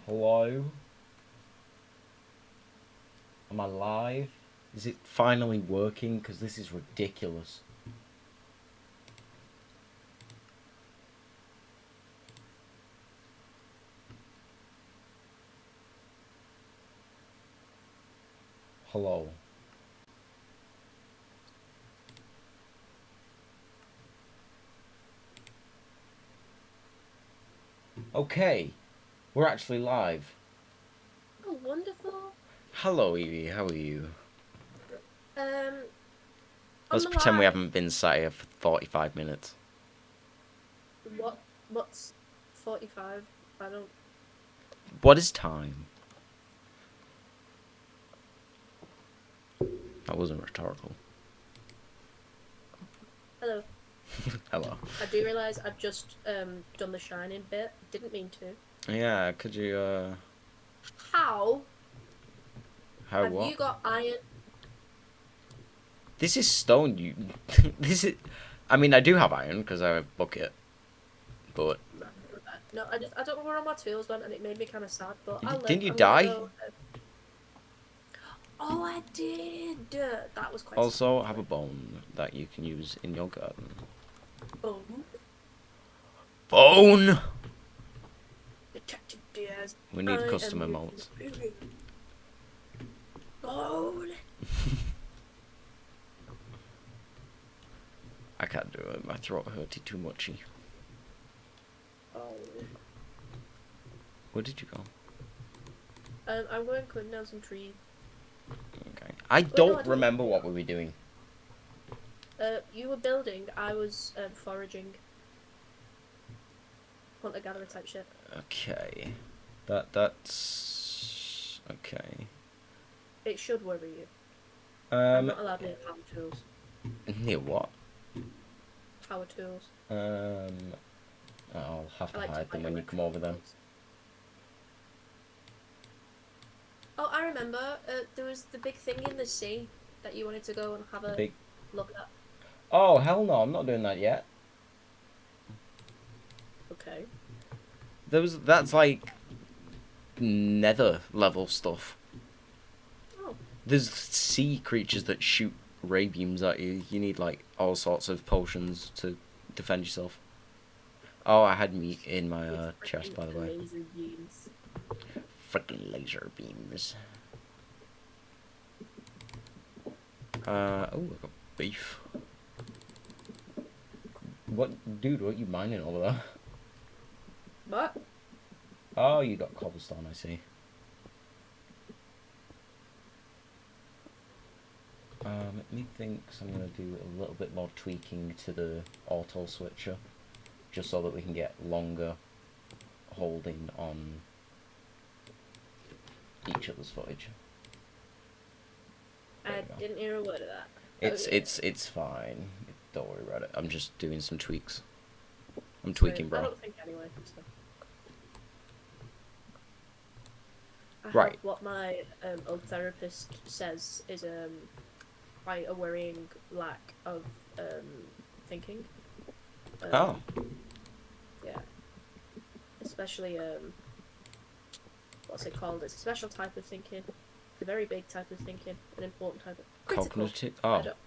Hello? Am I live? Is it finally working? Because this is ridiculous. Hello? Okay, we're actually live. Oh, wonderful. Hello, Evie. How are you? Um, Let's I'm pretend we alive. haven't been sat here for 45 minutes. What's 45? I don't. What is time? That wasn't rhetorical. Hello. Hello. I do realise I've just done the shining bit. Didn't mean to. Yeah, could you, How how have what? you got iron? This is stone, you... this is... I mean, I do have iron, because I have a bucket, but... No, I don't know where all my tools went, and it made me kind of sad. But I'll live. Didn't you I'm gonna die? go. Oh, I did. That was quite sad, Also, have a actually. bone that you can use in your garden. Oh, Bone! Detective Diaz. We need I custom am using emotes. bone. I can't do it. My throat hurted too muchy. Oh. Where did you go? I'm going cutting down some trees. Okay. I Wait, no, I don't don't. remember what we were doing. You were building. I was foraging, hunter gatherer type shit. Okay. That's okay. It should worry you. I'm Um. not allowed near power tools. Near what? Power tools. I'll have I to like to hide them fight when you come over then. electrons. Oh, I remember. There was the big thing in the sea that you wanted to go and have The a big. look at. Oh hell no! I'm not doing that yet. Okay. That's like nether level stuff. Oh. There's sea creatures that shoot ray beams at you. You need like all sorts of potions to defend yourself. Oh, I had meat in my With chest, freaking by the way. laser beams. Freaking laser beams. Oh, I got beef. What, dude? What are you mining over there? What? Oh, you got cobblestone. I see. Let me think. So I'm gonna do a little bit more tweaking to the auto switcher, just so that we can get longer holding on each other's footage. There I we go. didn't hear a word of that. It's Okay. it's it's fine. Don't worry about it. I'm just doing some tweaks. I'm Sweet. tweaking, I bro. don't think anyway. So. I have Right. what my old therapist says is quite a worrying lack of thinking. Oh. Yeah, especially what's it called? It's a special type of thinking, a very big type of thinking, an important type of critical. Cognitive. I Oh. don't.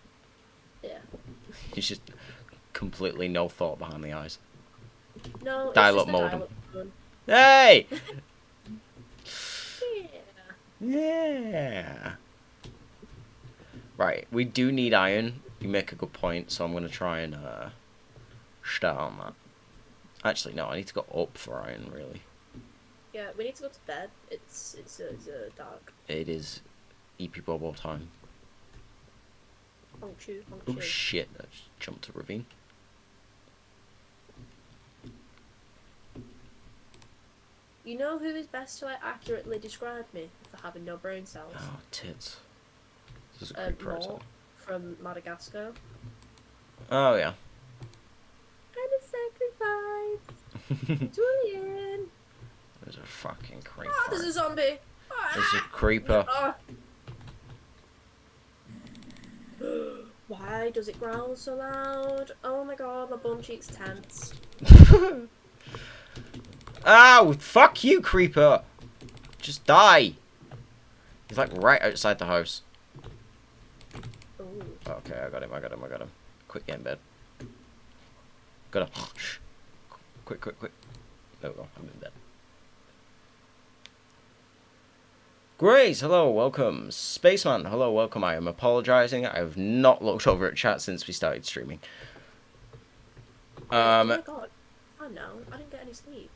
Yeah. It's just completely no thought behind the eyes. No, it's Dial just up the modem. dial-up phone. Hey! Yeah. Yeah. Right, we do need iron. You make a good point, so I'm going to try and start on that. Actually, no, I need to go up for iron, really. Yeah, we need to go to bed. It's dark. It is EP Bobo time. Honk shoe, honk Oh shoe. shit, I just jumped a ravine. You know who is best to like accurately describe me for having no brain cells? Oh, tits. This is a creeper outside. Mort from Madagascar. Oh, yeah. I'm a sacrifice. Julian. There's a fucking creeper. Oh, there's a zombie. There's a Ah! creeper. Ah! Why does it growl so loud? Oh my god, my bum cheek's tense. Ow! Fuck you, creeper! Just die! He's like right outside the house. Ooh. Okay, I got him. Quick, get in bed. Gotta... Shh. Quick. There we go, I'm in bed. Grace, hello, welcome. Spaceman, hello, welcome. I am apologising. I have not looked over at chat since we started streaming. Oh my god. Oh no, I didn't get any sleep.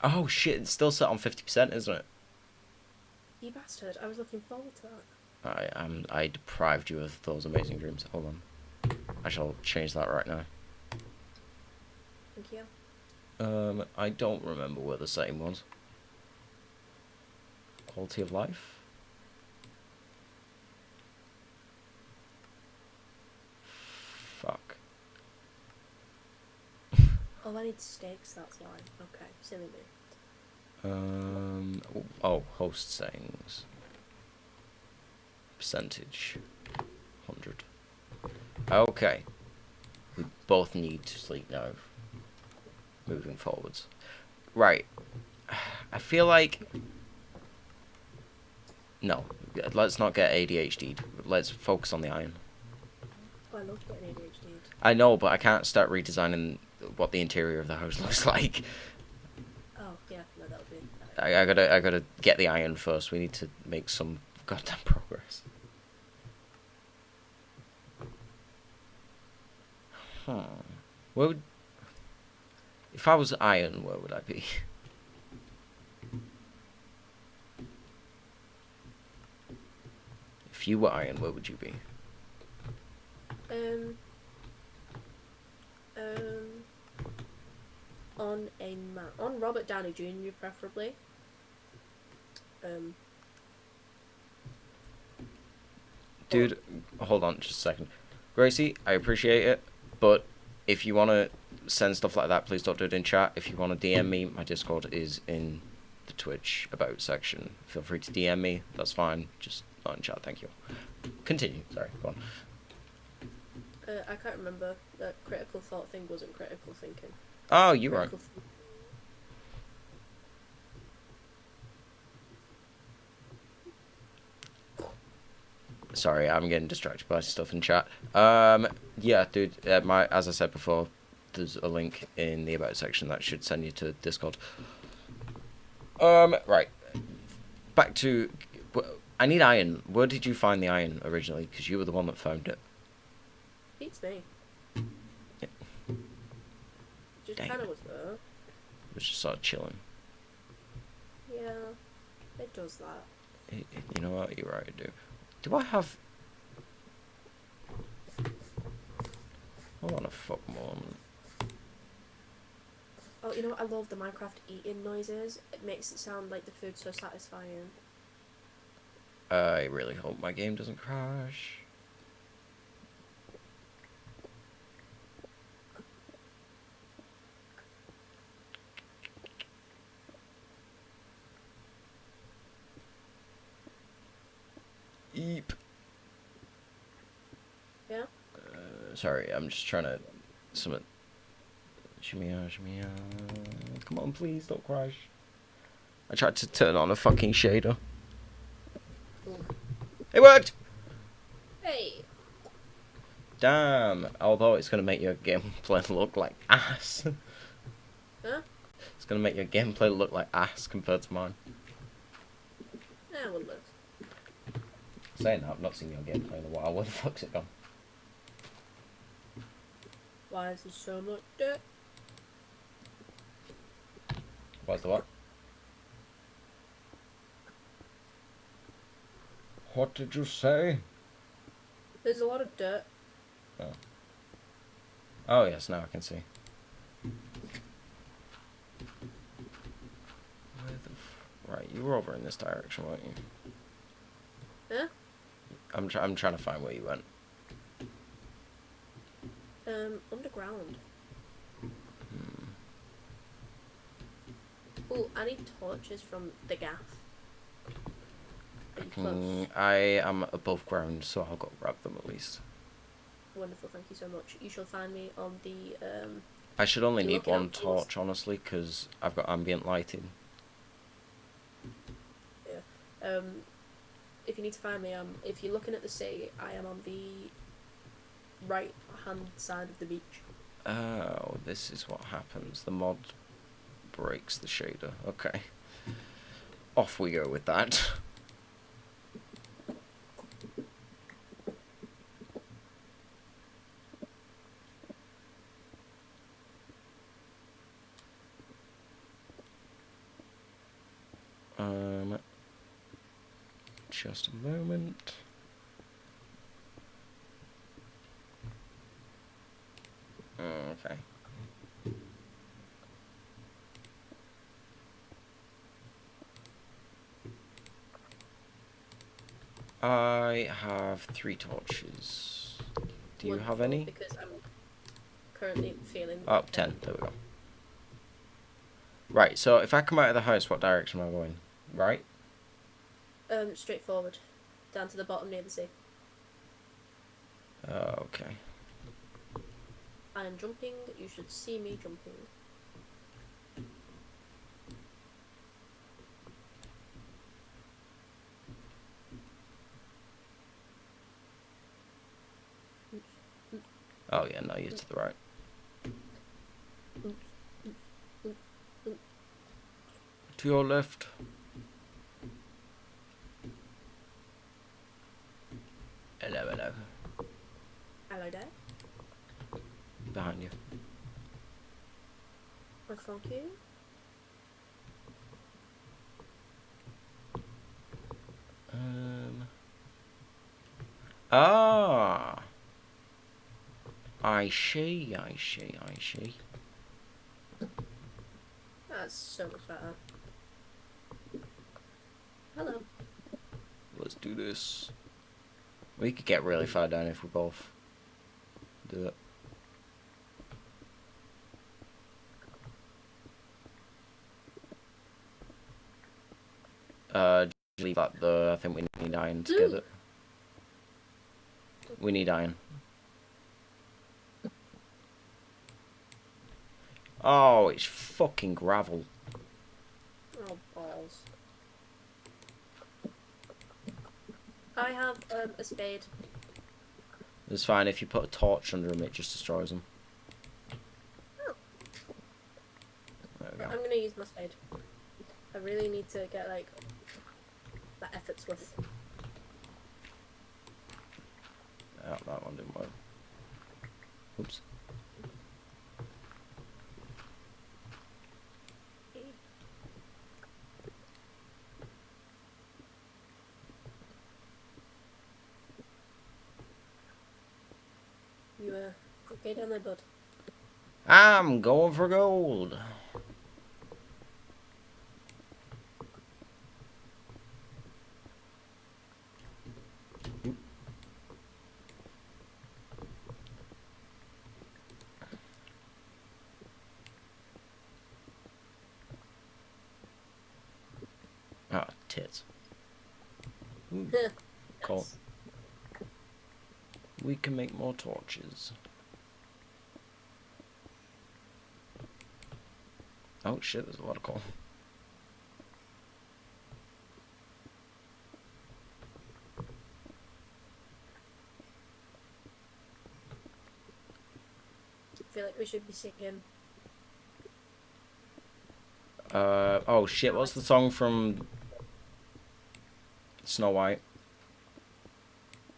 Oh shit, it's still set on 50%, isn't it? You bastard, I was looking forward to that. I deprived you of those amazing dreams. Hold on. I shall change that right now. Thank you. I don't remember where the setting was. Quality of life? Fuck. Oh, I need steaks, that's why. Okay, silly me. Oh, host settings. Percentage. 100. Okay. We both need to sleep now. Moving forwards. Right. I feel like... No. Let's not get ADHD'd. Let's focus on the iron. Oh, I love getting ADHD'd. I know, but I can't start redesigning what the interior of the house looks like. Oh, yeah. No, that would be... I gotta get the iron first. We need to make some goddamn progress. Where would... If I was iron, where would I be? If you were iron, where would you be? On a map. On Robert Downey Jr., preferably. Dude, hold on just a second. Gracie, I appreciate it, but if you want to send stuff like that, please don't do it in chat. If you want to DM me, my Discord is in the Twitch About section. Feel free to DM me, that's fine. Just not in chat, thank you. Continue, sorry, go on. I can't remember. That critical thought thing wasn't critical thinking. Oh, you're right. Sorry, I'm getting distracted by stuff in chat. Yeah, dude, as I said before, there's a link in the About section that should send you to Discord. Right. Back to... I need iron. Where did you find the iron originally? Because you were the one that found it. Beats me. Yeah. Just kind of was there. It was just sort of chilling. Yeah, it does that. You know what? You're right, I do. Do I have... Hold on a fuck moment. Oh, you know what? I love the Minecraft eating noises. It makes it sound like the food's so satisfying. I really hope my game doesn't crash. Eep. Yeah? Sorry, I'm just trying to... Shimmy out. Come on, please, don't crash. I tried to turn on a fucking shader. Ooh. It worked! Hey! Damn. Although it's going to make your gameplay look like ass. Huh? It's going to make your gameplay look like ass compared to mine. Yeah, we'll live. Saying that, I've not seen your gameplay in a while. Where the fuck's it gone? Why is there so much dirt? Where's the what? What did you say? There's a lot of dirt. Oh. Oh yes, now I can see. Right, you were over in this direction, weren't you? Huh? I'm trying to find where you went. Underground. Oh, I need torches from the gaff. Are you close? I am above ground, so I'll go grab them at least. Wonderful, thank you so much. You shall find me on the, I should only need looking one out, please? torch, honestly, because I've got ambient lighting. If you need to find me, if you're looking at the sea, I am on the right hand side of the beach. Oh, this is what happens. The mod breaks the shader. Okay. Off we go with that. Just a moment. Okay. I have 3 torches. Do you have any? Because I'm currently feeling. Oh, 10. There we go. Right, so if I come out of the house, what direction am I going? Right? Straight forward, down to the bottom near the sea. Okay. I am jumping. You should see me jumping. Oh yeah, no, you're to the right. To your left. Hello, hello. Hello there. Behind you. Oh, thank you. Ah. I see, I see, I see. That's so much better. Hello. Let's do this. We could get really far down if we both do it. Just leave that though. I think we need iron to get it. We need iron. Oh, it's fucking gravel. Oh, balls. I have a spade. It's fine if you put a torch under them, it just destroys them. Oh. There we go. I'm gonna use my spade. I really need to get like that effort's worth. Oh, that one didn't work. Oops. You okay down there, bud? I'm going for gold. Ah, tits. Ooh, cool. Nice. We can make more torches. Oh shit, there's a lot of coal. I feel like we should be singing. Oh shit, what's the song from Snow White?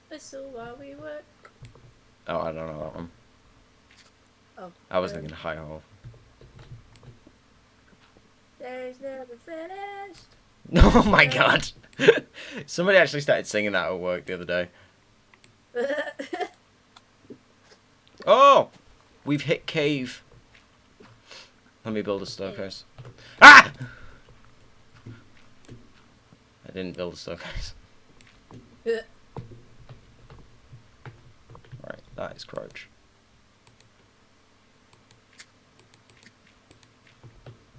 Whistle while we work. Oh, I don't know that one. Oh. I was thinking High Ho. There's never finished. Oh my god! Somebody actually started singing that at work the other day. Oh! We've hit cave. Let me build a staircase. Ah! I didn't build a staircase. Right, that is crouch.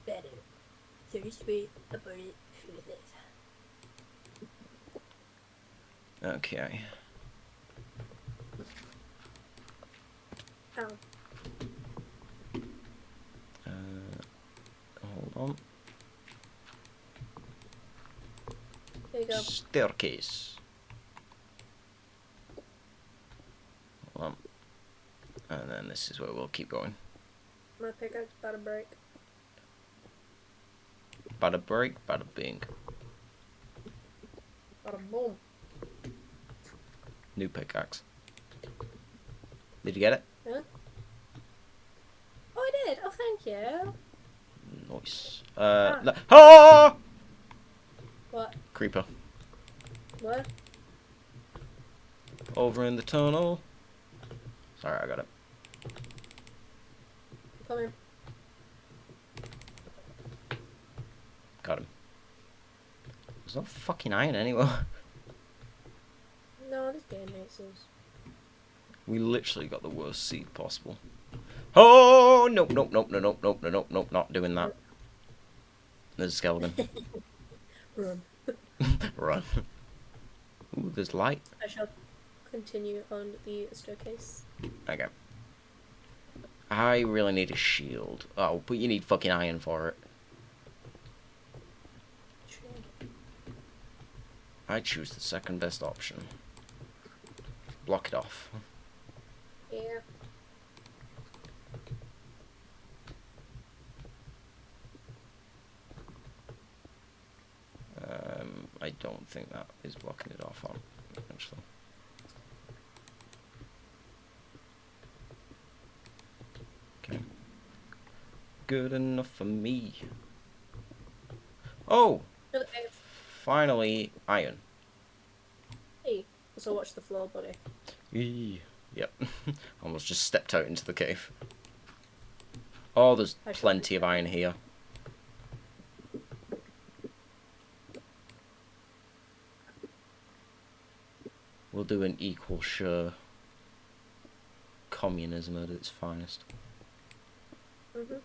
Better. 30 feet above it. Okay. Ow. Hold on. There you go. Staircase. Hold on. And then this is where we'll keep going. My pickaxe about to break. Bada break, bada bing. Bada boom. New pickaxe. Did you get it? Huh? Oh, I did. Oh, thank you. Nice. Ah. Oh! What? Creeper. What? Over in the tunnel. Sorry, I got it. Come here. Got him. There's no fucking iron anywhere. No, this game hates us. We literally got the worst seed possible. Oh! Nope, nope, nope, nope, nope, nope, nope, nope, not doing that. There's a skeleton. Run. Run. Ooh, there's light. I shall continue on the staircase. Okay. I really need a shield. Oh, but you need fucking iron for it. Sure. I choose the second best option. Block it off. Yeah. I don't think that is blocking it off on, actually. Okay. Good enough for me. Oh! Finally, iron. Hey, so watch the floor, buddy. Eee. Yep. Almost just stepped out into the cave. Oh, there's plenty of iron here. We'll do an equal share. Communism at its finest. Mhm.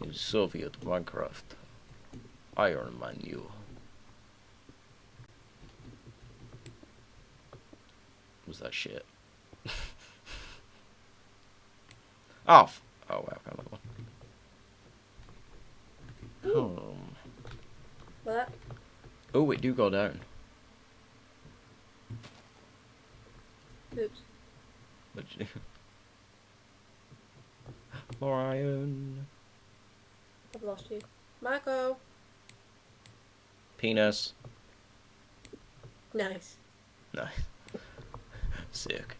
In Soviet Minecraft. Iron Man you. Was that shit? Oh, oh, wow, I found another one. What? Oh, it do go down. Oops. But more iron. I've lost you. Marco! Penis. Nice. Nice. Sick.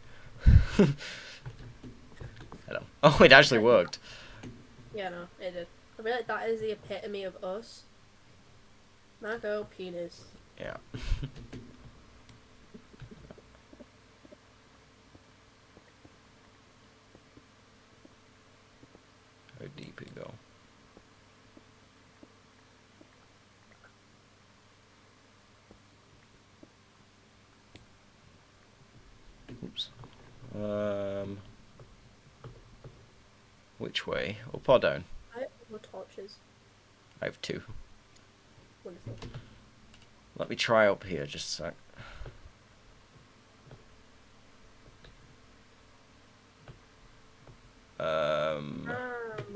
Hello. Oh, it actually worked. Yeah, no, it did. I feel like that is the epitome of us. Marco, penis. Yeah. How deep it go? Oops. Which way? Up or down? I have more torches. I have 2. Wonderful. Let me try up here just a sec. I'm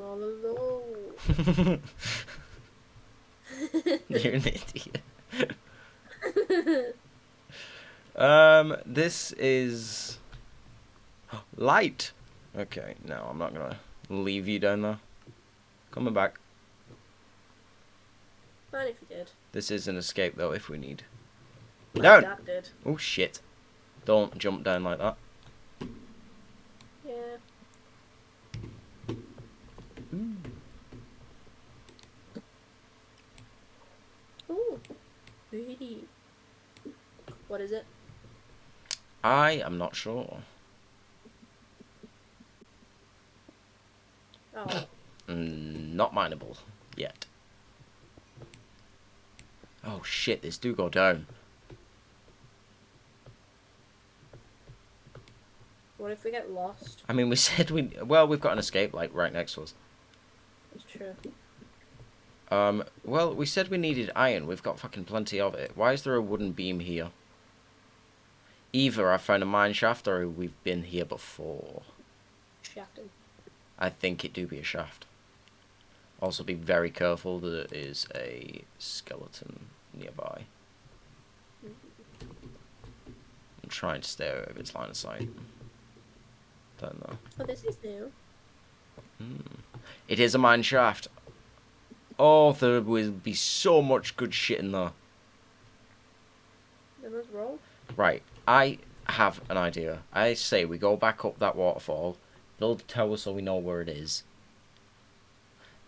all alone. You're an idiot. This is light. Okay, no, I'm not gonna leave you down there. Coming back. Fine if you did. This is an escape though, if we need. My Down. dad did. Oh shit! Don't jump down like that. Yeah. Ooh. Pretty. What is it? I am not sure. Oh. Not mineable yet. Oh shit! This do go down. What if we get lost? I mean, we said we. Well, we've got an escape like right next to us. It's true. Well, we said we needed iron. We've got fucking plenty of it. Why is there a wooden beam here? Either I found a mine shaft or we've been here before. Shafting. I think it do be a shaft. Also, be very careful. There is a skeleton nearby. I'm trying to stay out of its line of sight. Don't know. Oh, this is new. It is a mine shaft. Oh, there will be so much good shit in there. Then let's roll. Right, I have an idea. I say we go back up that waterfall, build a tower so we know where it is,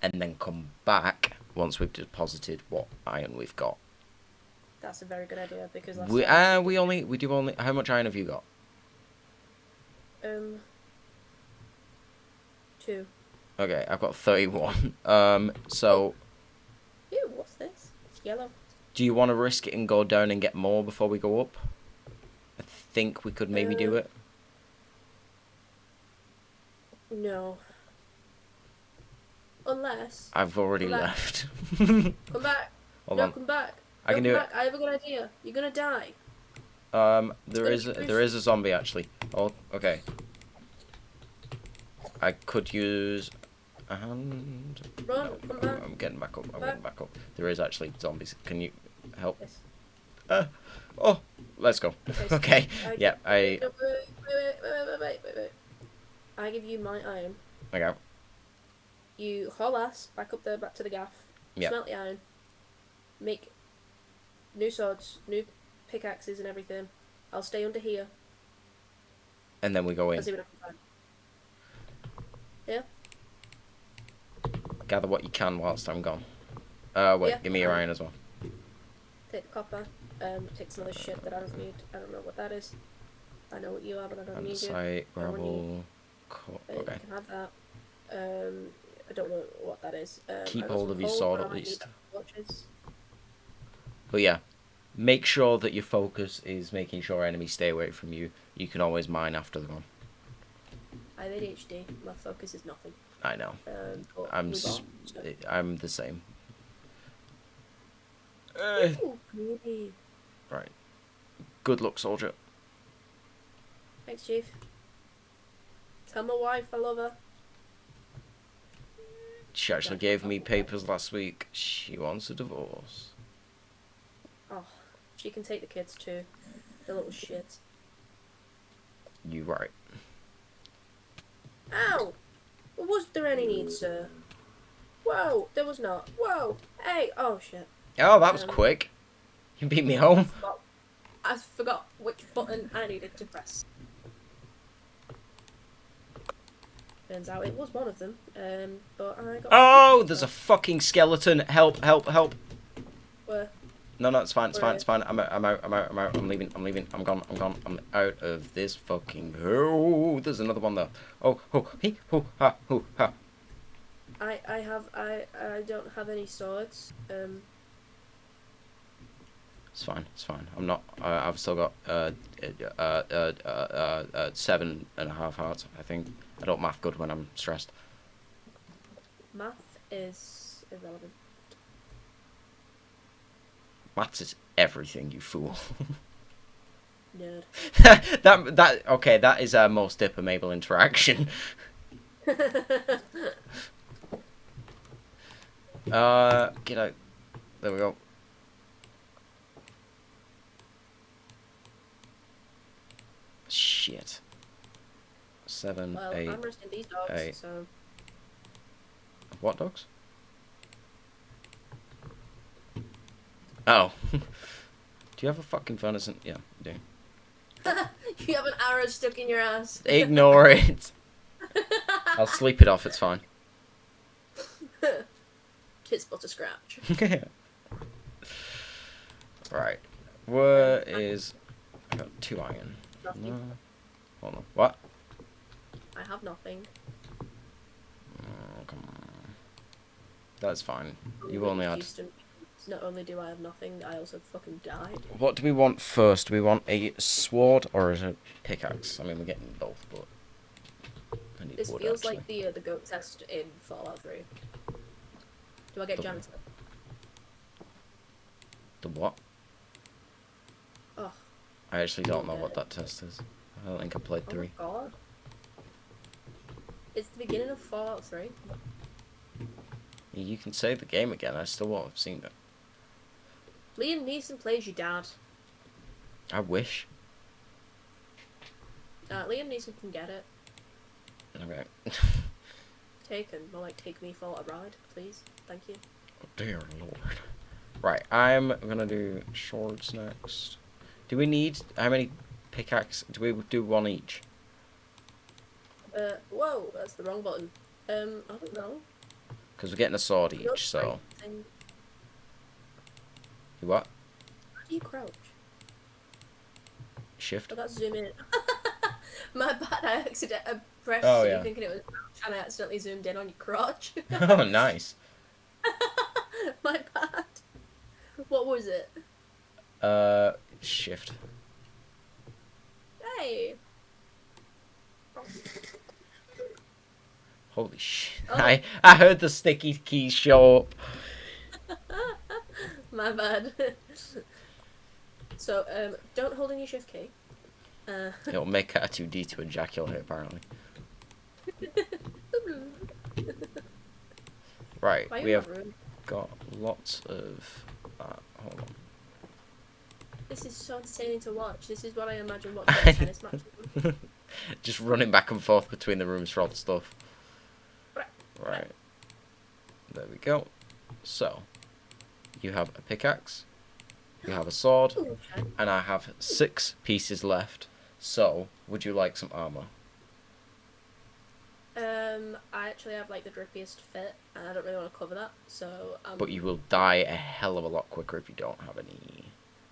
and then come back once we've deposited what iron we've got. That's a very good idea because last We time we do only. How much iron have you got? 2. Okay, I've got 31. So Ew, what's this? It's yellow. do you want to risk it and go down and get more before we go up? I think we could maybe do it. No. Unless. I've already Come back. left. Come back. Hold no, on. come back. I can come do back. I have a good idea. You're gonna die. There is a zombie actually. Oh, okay. I could use a hand. Run, No, come back. I'm getting back up. I'm getting back up. There is actually zombies. Can you help? Yes. Oh, let's go. Okay. Yeah, Wait. I give you my iron. Okay. You haul ass back up there, back to the gaff. Yep. Smelt the iron. Make new swords, new pickaxes and everything. I'll stay under here. And then we go in. I'll see what I can find. Yeah. Gather what you can whilst I'm gone. Wait, Yeah, give me your iron as well. Take the copper. Take some other shit that I don't need. I don't know what that is. I know what you are, but I don't need you. Andesite, I don't gravel. You Okay. can have that. I don't know what that is. Keep I got hold some of your coal, sword but I at might need least. that for torches. But yeah, make sure that your focus is making sure enemies stay away from you. You can always mine after they're gone. I have ADHD. My focus is nothing. I know. But I'm move on, so. I'm the same. Ooh, pretty. Right. Good luck, soldier. Thanks, Chief. Tell my wife I love her. She actually gave me papers last week. She wants a divorce. Oh, she can take the kids too. The little shit. You right. Ow! Was there any need, sir? Whoa, there was not. Whoa! Hey! Oh shit. Oh, that was quick. You beat me home. I forgot which button I needed to press. Turns out it was one of them. But I got. Oh, there's a fucking skeleton. Help, help, help. Where? No, it's fine, it's fine, it's fine. I'm out, I'm leaving, I'm gone, I'm out of this fucking... Oh, there's another one there. Oh, he, ha. I don't have any swords. It's fine. I'm not, I've still got, 7.5 hearts, I think. I don't math good when I'm stressed. Math is irrelevant. Maths is everything, you fool. Nerd. Okay, that is our most Dip and Mabel interaction. Get out. There we go. Shit. 7, Well, 8. I'm resting these dogs, 8. so. What dogs? Oh. Do you have a fucking furnace? Yeah, you do. You have an arrow stuck in your ass. Ignore it. I'll sleep it off, it's fine. Tis but a scratch. Right. Where is... I got 2 iron. Nothing. No. Hold on. What? I have nothing. Oh, come on. That's fine. You only had... Houston, not only do I have nothing, I also fucking died. What do we want first? Do we want a sword or a pickaxe? I mean, we're getting both, but... I need This wood, feels actually. like the goat test in Fallout 3. Do I get janitor? The what? Oh. I actually don't know what that test is. I don't think I played Oh 3. my god. It's the beginning of Fallout 3. You can save the game again. I still won't have seen it. Liam Neeson plays your dad. I wish. Liam Neeson can get it. Okay. Taken. More like take me for a ride, please. Thank you. Oh, dear lord. Right, I'm gonna do swords next. Do we need how many pickaxe? Do we do one each? Whoa, that's the wrong button. I don't know. Because we're getting a sword Your each, so. thing. You what? How do you crouch? Shift? Oh, that's zoom in. My bad, I accidentally pressed Oh, C yeah. thinking it was crouch and I accidentally zoomed in on your crotch. Oh, nice. My bad. What was it? Shift. Hey! Holy shit. Oh. I heard the sticky keys show up. My bad. So, don't hold in your shift key. It'll make it a 2D to ejaculate, apparently. Right, we have got lots of that. Hold on. This is so entertaining to watch. This is what I imagine watching a tennis match. Just running back and forth between the rooms for all the stuff. Right. There we go. So, you have a pickaxe, you have a sword, and I have 6 pieces left. So, would you like some armor? I actually have like the drippiest fit, and I don't really want to cover that, so But you will die a hell of a lot quicker if you don't have any.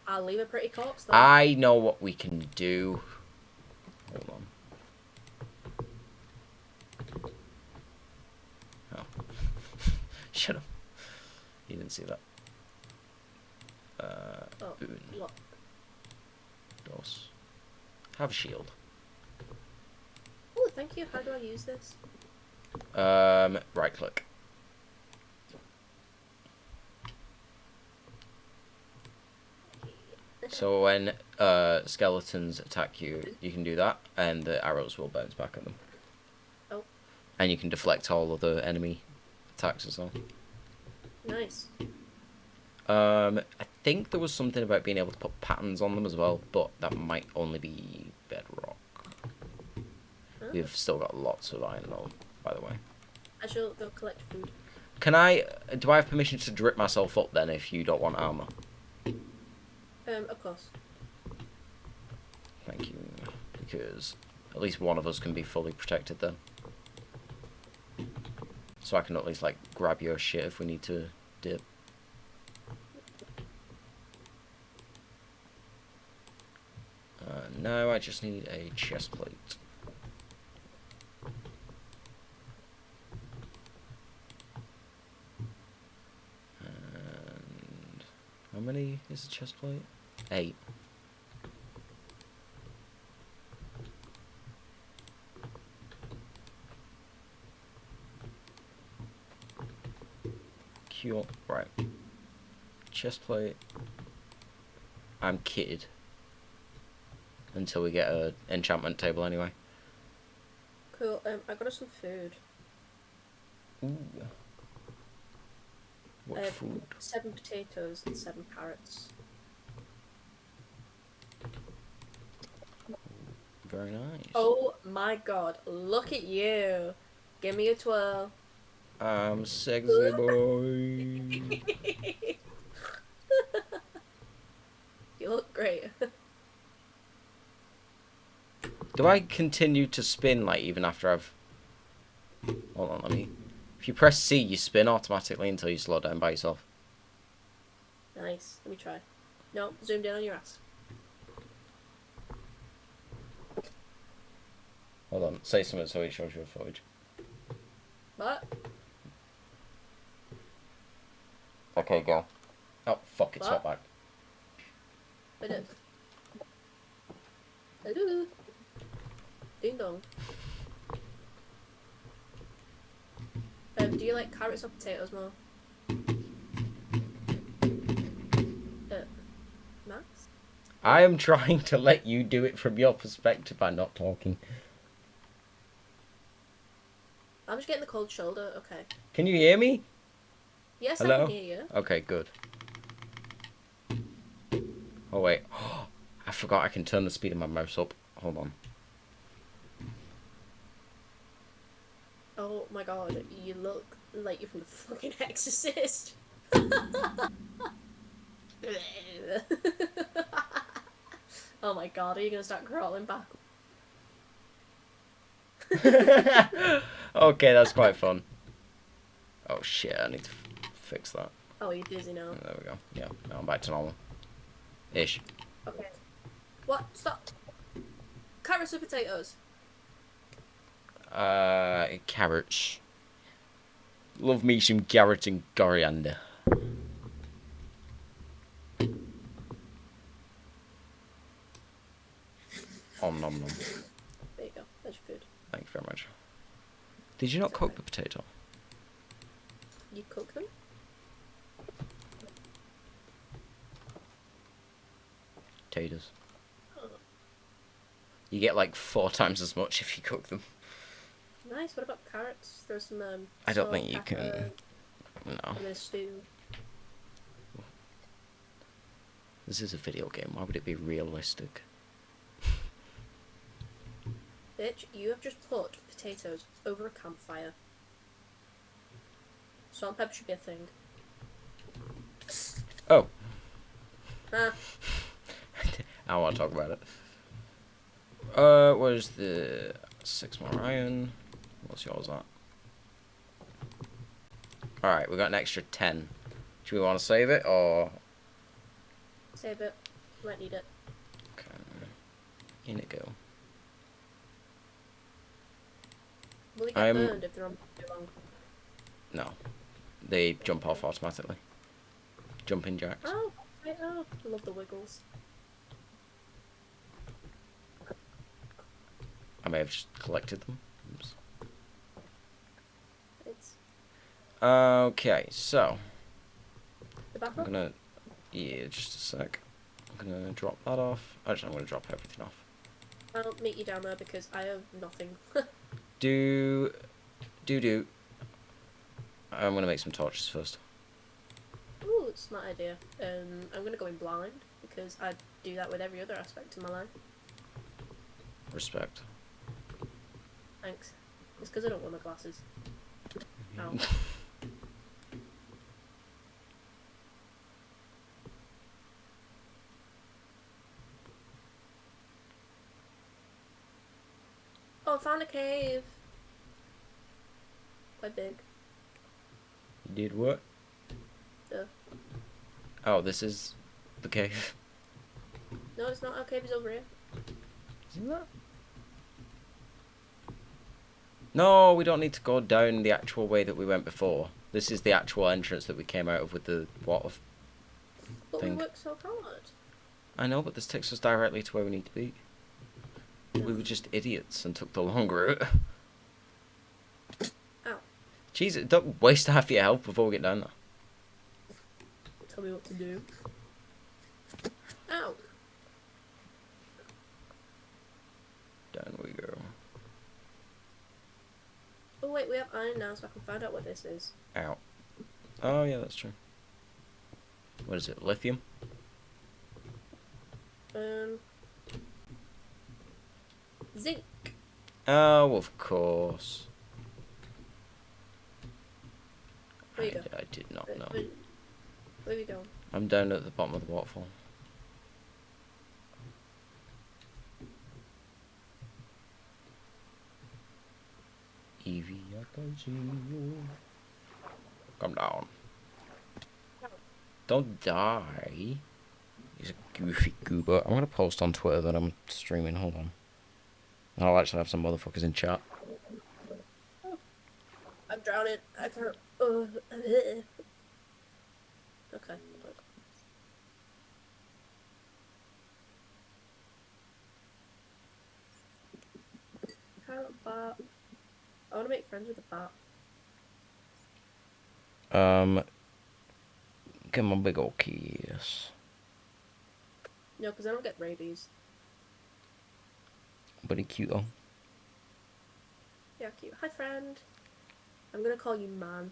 I'll leave a pretty corpse though. I know what we can do. Hold on. Oh. Shut up. You didn't see that. Boon. What? Dos. Have a shield. Oh, thank you. How do I use this? Right click. So when skeletons attack you, you can do that, and the arrows will bounce back at them. Oh. And you can deflect all of the enemy attacks as well. Nice. I think there was something about being able to put patterns on them as well, but that might only be bedrock. Oh. We've still got lots of iron though, by the way. I shall go collect food. Do I have permission to drip myself up then if you don't want armor? Of course. Thank you. Because at least one of us can be fully protected then. So I can at least, like, grab your shit if we need to dip. No, I just need a chest plate. And how many is the chest plate? 8. Cool. Right. Chest plate. I'm kitted. Until we get a enchantment table anyway. Cool. I got us some food. Ooh. What food? 7 potatoes and 7 carrots. Very nice. Oh my god, look at you. Give me a twirl. I'm sexy boy. You look great. Do I continue to spin, like, even after I've... Hold on, let me... If you press C, you spin automatically until you slow down by yourself. Nice. Let me try. No, zoomed in on your ass. Hold on, say something so it shows your footage. What? Okay, go. Oh, fuck, it's not What? back. I did. Hello. Ding dong. Do you like carrots or potatoes more? Max? I am trying to let you do it from your perspective by not talking. I'm just getting the cold shoulder. Okay. Can you hear me? Yes, I can Hello? hear you. Okay, good. Oh, wait. I forgot I can turn the speed of my mouse up. Hold on. Oh my god, you look like you're from the fucking Exorcist. Oh my god, are you gonna start crawling back? Okay, that's quite fun. Oh, shit, I need to fix that. Oh, you're dizzy now. There we go. Yeah, now I'm back to normal. Ish. Okay. What? Stop. Carrots or potatoes? Carrots. Love me some carrot and coriander. Om nom nom. There you go. That's your food. Thank you very much. Did you not It's cook okay. the potato? You cook them? Potatoes. Oh, You get like 4 times as much if you cook them. nice. What about carrots? Throw some I don't salt, think you pepper, can. No. and a stew. This is a video game. Why would it be realistic? Bitch, you have just put potatoes over a campfire. Salt and pepper should be a thing. Oh. Ah, I don't want to talk about it. Where's the 6 more iron? What's yours at? Alright, we got an extra 10. Do we want to save it or? save it. Might need it. Okay. In it go. Will they get burned if they're on too long? No. They jump off automatically. Jumping jacks. Oh, I love the wiggles. I may have just collected them. Oops. It's Okay, so the back I'm up. gonna, yeah, just a sec. I'm gonna drop that off. Actually, I'm gonna drop everything off. I'll meet you down there because I have nothing. Do. I'm gonna make some torches first. Ooh, it's a smart idea. I'm gonna go in blind because I do that with every other aspect of my life. Respect. Thanks. It's because I don't wear my glasses. Ow. Oh, I found a cave. Quite big. You did what? Duh. Oh, this is the cave. No, it's not. Our cave is over here. Isn't that? No, we don't need to go down the actual way that we went before. This is the actual entrance that we came out of with the water But thing. we worked so hard. I know, but this takes us directly to where we need to be. We were just idiots and took the long route. Ow. Jeez, don't waste half your health before we get down there. Tell me what to do. Ow. Down we go. Oh wait, we have iron now, so I can find out what this is. Ow. Oh, yeah, that's true. What is it, lithium? Zinc. Oh, of course. Where you go? I did not know. Where we go? I'm down at the bottom of the waterfall. Evie, I can see you. Come down. Don't die. He's a goofy goober. I'm gonna post on Twitter that I'm streaming. Hold on. I'll actually have some motherfuckers in chat. I'm drowning. I can't. Okay. Carrot bat. I want to make friends with a bat. Give him a big ol' kiss. No, because I don't get rabies. Pretty cute though. Yeah, cute. Hi, friend. I'm gonna call you man.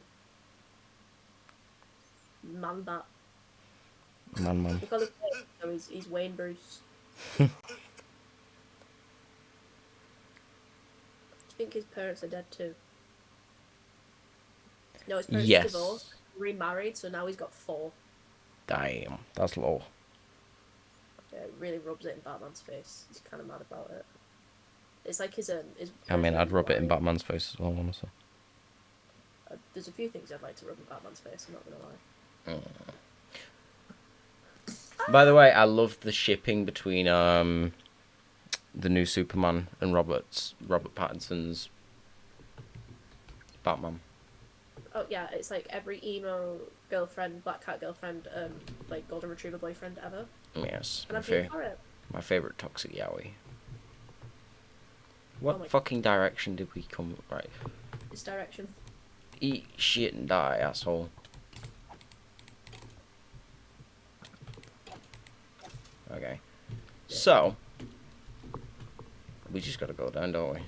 Man that. Man. We call him Wayne, so he's Wayne Bruce. Do you think his parents are dead too? No, his parents divorced, Yes. remarried, so now he's got 4. Damn, that's low. Yeah, it really rubs it in Batman's face. He's kind of mad about it. It's like his I mean, version of I'd his rub it in wife. Batman's face as well, honestly. There's a few things I'd like to rub in Batman's face. I'm not gonna lie. By the way, I love the shipping between the new Superman and Robert Pattinson's Batman. Oh yeah, it's like every emo girlfriend, black cat girlfriend, like golden retriever boyfriend ever, Yes, and I'm here for it. my favorite toxic yaoi. Oh What my fucking direction did we come? Right. This direction. Eat shit and die, asshole. Okay. So, we just gotta go down, don't we?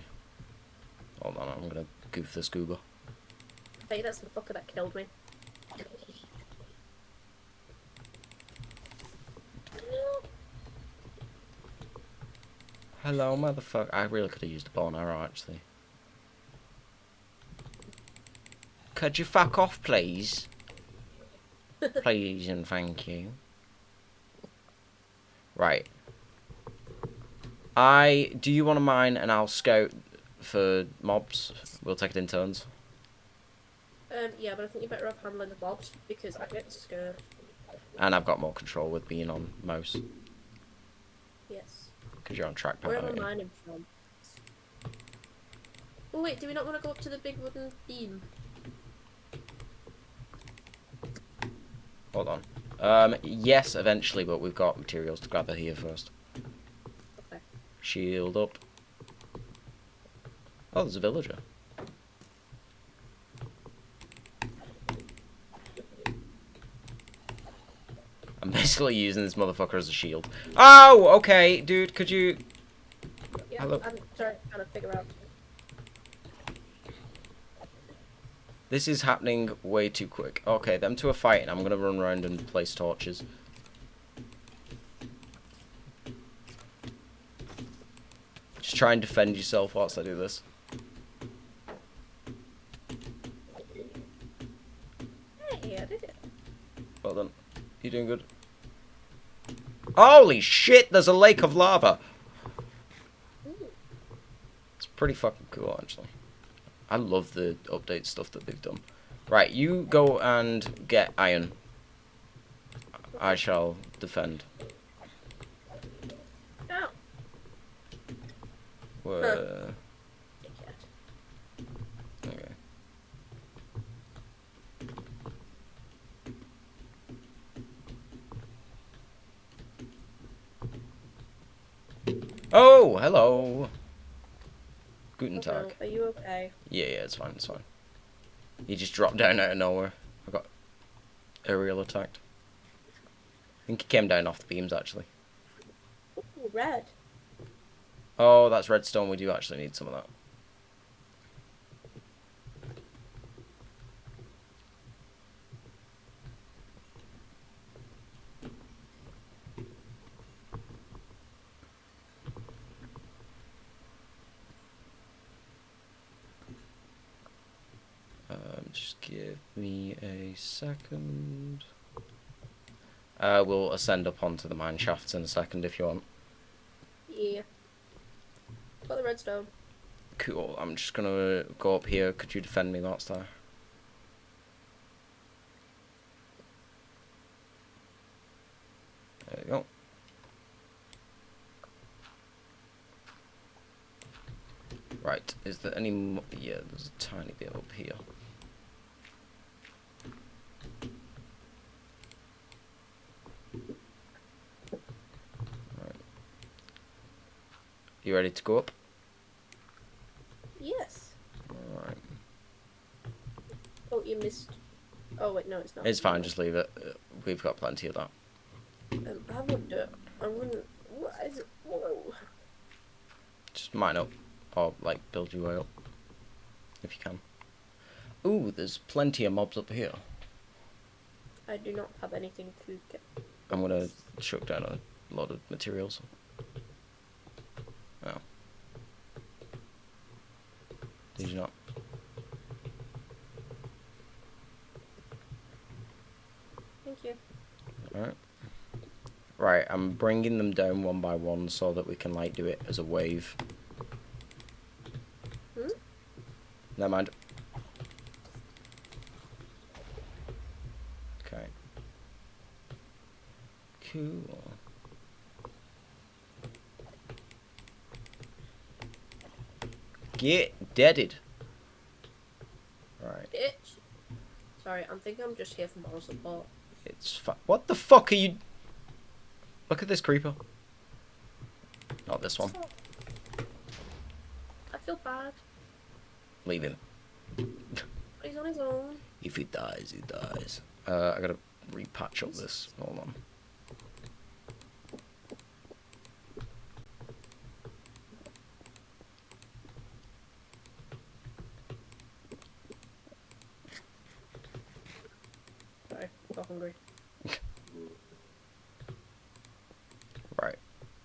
Hold on, I'm gonna goof the scuba. I think that's the fucker that killed me. Hello, motherfucker. I really could have used a bow and arrow, actually. Could you fuck off, please? Please and thank you. Right. Do you want to mine and I'll scout for mobs? We'll take it in turns. Yeah, but I think you're better off handling the mobs because I get scared. And I've got more control with being on mouse. Yes. Because you're on trackpad. Where am I mining from? Oh wait, do we not want to go up to the big wooden beam? Hold on. Yes, eventually, but we've got materials to gather here first. Okay. Shield up. Oh, there's a villager. I'm basically using this motherfucker as a shield. Oh, okay, dude, could you... Yeah, Hello. I'm trying to figure out. This is happening way too quick. Okay, them two are fighting. I'm gonna run around and place torches. Just try and defend yourself whilst I do this. Hey, I did it. Well done. You're doing good. Holy shit, there's a lake of lava. Ooh. It's pretty fucking cool, actually. I love the update stuff that they've done. Right, you go and get iron. I shall defend. Ow. Okay. Oh, hello. Guten Tag. No, are you okay? Yeah, it's fine, it's fine. He just dropped down out of nowhere. I got aerial attacked. I think he came down off the beams, actually. Ooh, red. Oh, that's redstone. We do actually need some of that. Just give me a second. We'll ascend up onto the mine shafts in a second if you want. Yeah. Got the redstone. Cool. I'm just gonna go up here. Could you defend me, Markstar? There you go. Right. Is there any more? Yeah, there's a tiny bit up here. Right. You ready to go up? Yes. Alright. Oh, you missed. Oh wait, no, it's not. It's fine, just leave it. We've got plenty of that. I would do it. I'm gonna. What is it? Whoa. Just mine up. Or, like, build your way up. If you can. Ooh, there's plenty of mobs up here. I do not have anything to get. I'm gonna chuck down a lot of materials. Oh. Did you not? Thank you. Alright. Right, I'm bringing them down one by one so that we can, like, do it as a wave. Hmm? Never mind. Okay. Cool. Get deaded. Right. Bitch. Sorry, I'm thinking I'm just here for moral support. It's what the fuck are you... Look at this creeper. Not this one. I feel bad. Leave him. He's on his own. If he dies, he dies. I gotta repatch up this. Hold on. Sorry, I'm hungry. Right.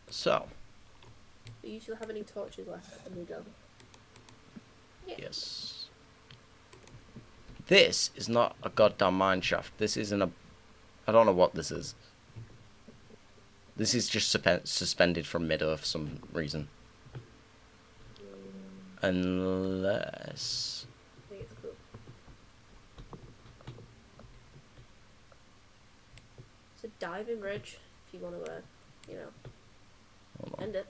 So. Do you still have any torches left? And we go. Yeah. Yes. This is not a goddamn mine shaft. This isn't a... I don't know what this is. This is just suspended from mid-earth for some reason. Unless... I think it's cool. It's a diving ridge, if you want to, you know, Hold on. end it.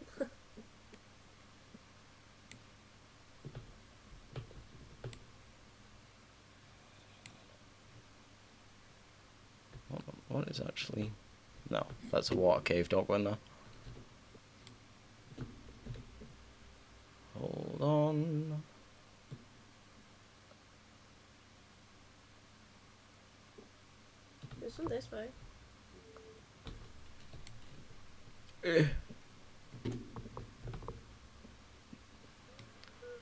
Hold on. What is actually... No, that's a water cave. Don't go in there. Hold on. There's some this way.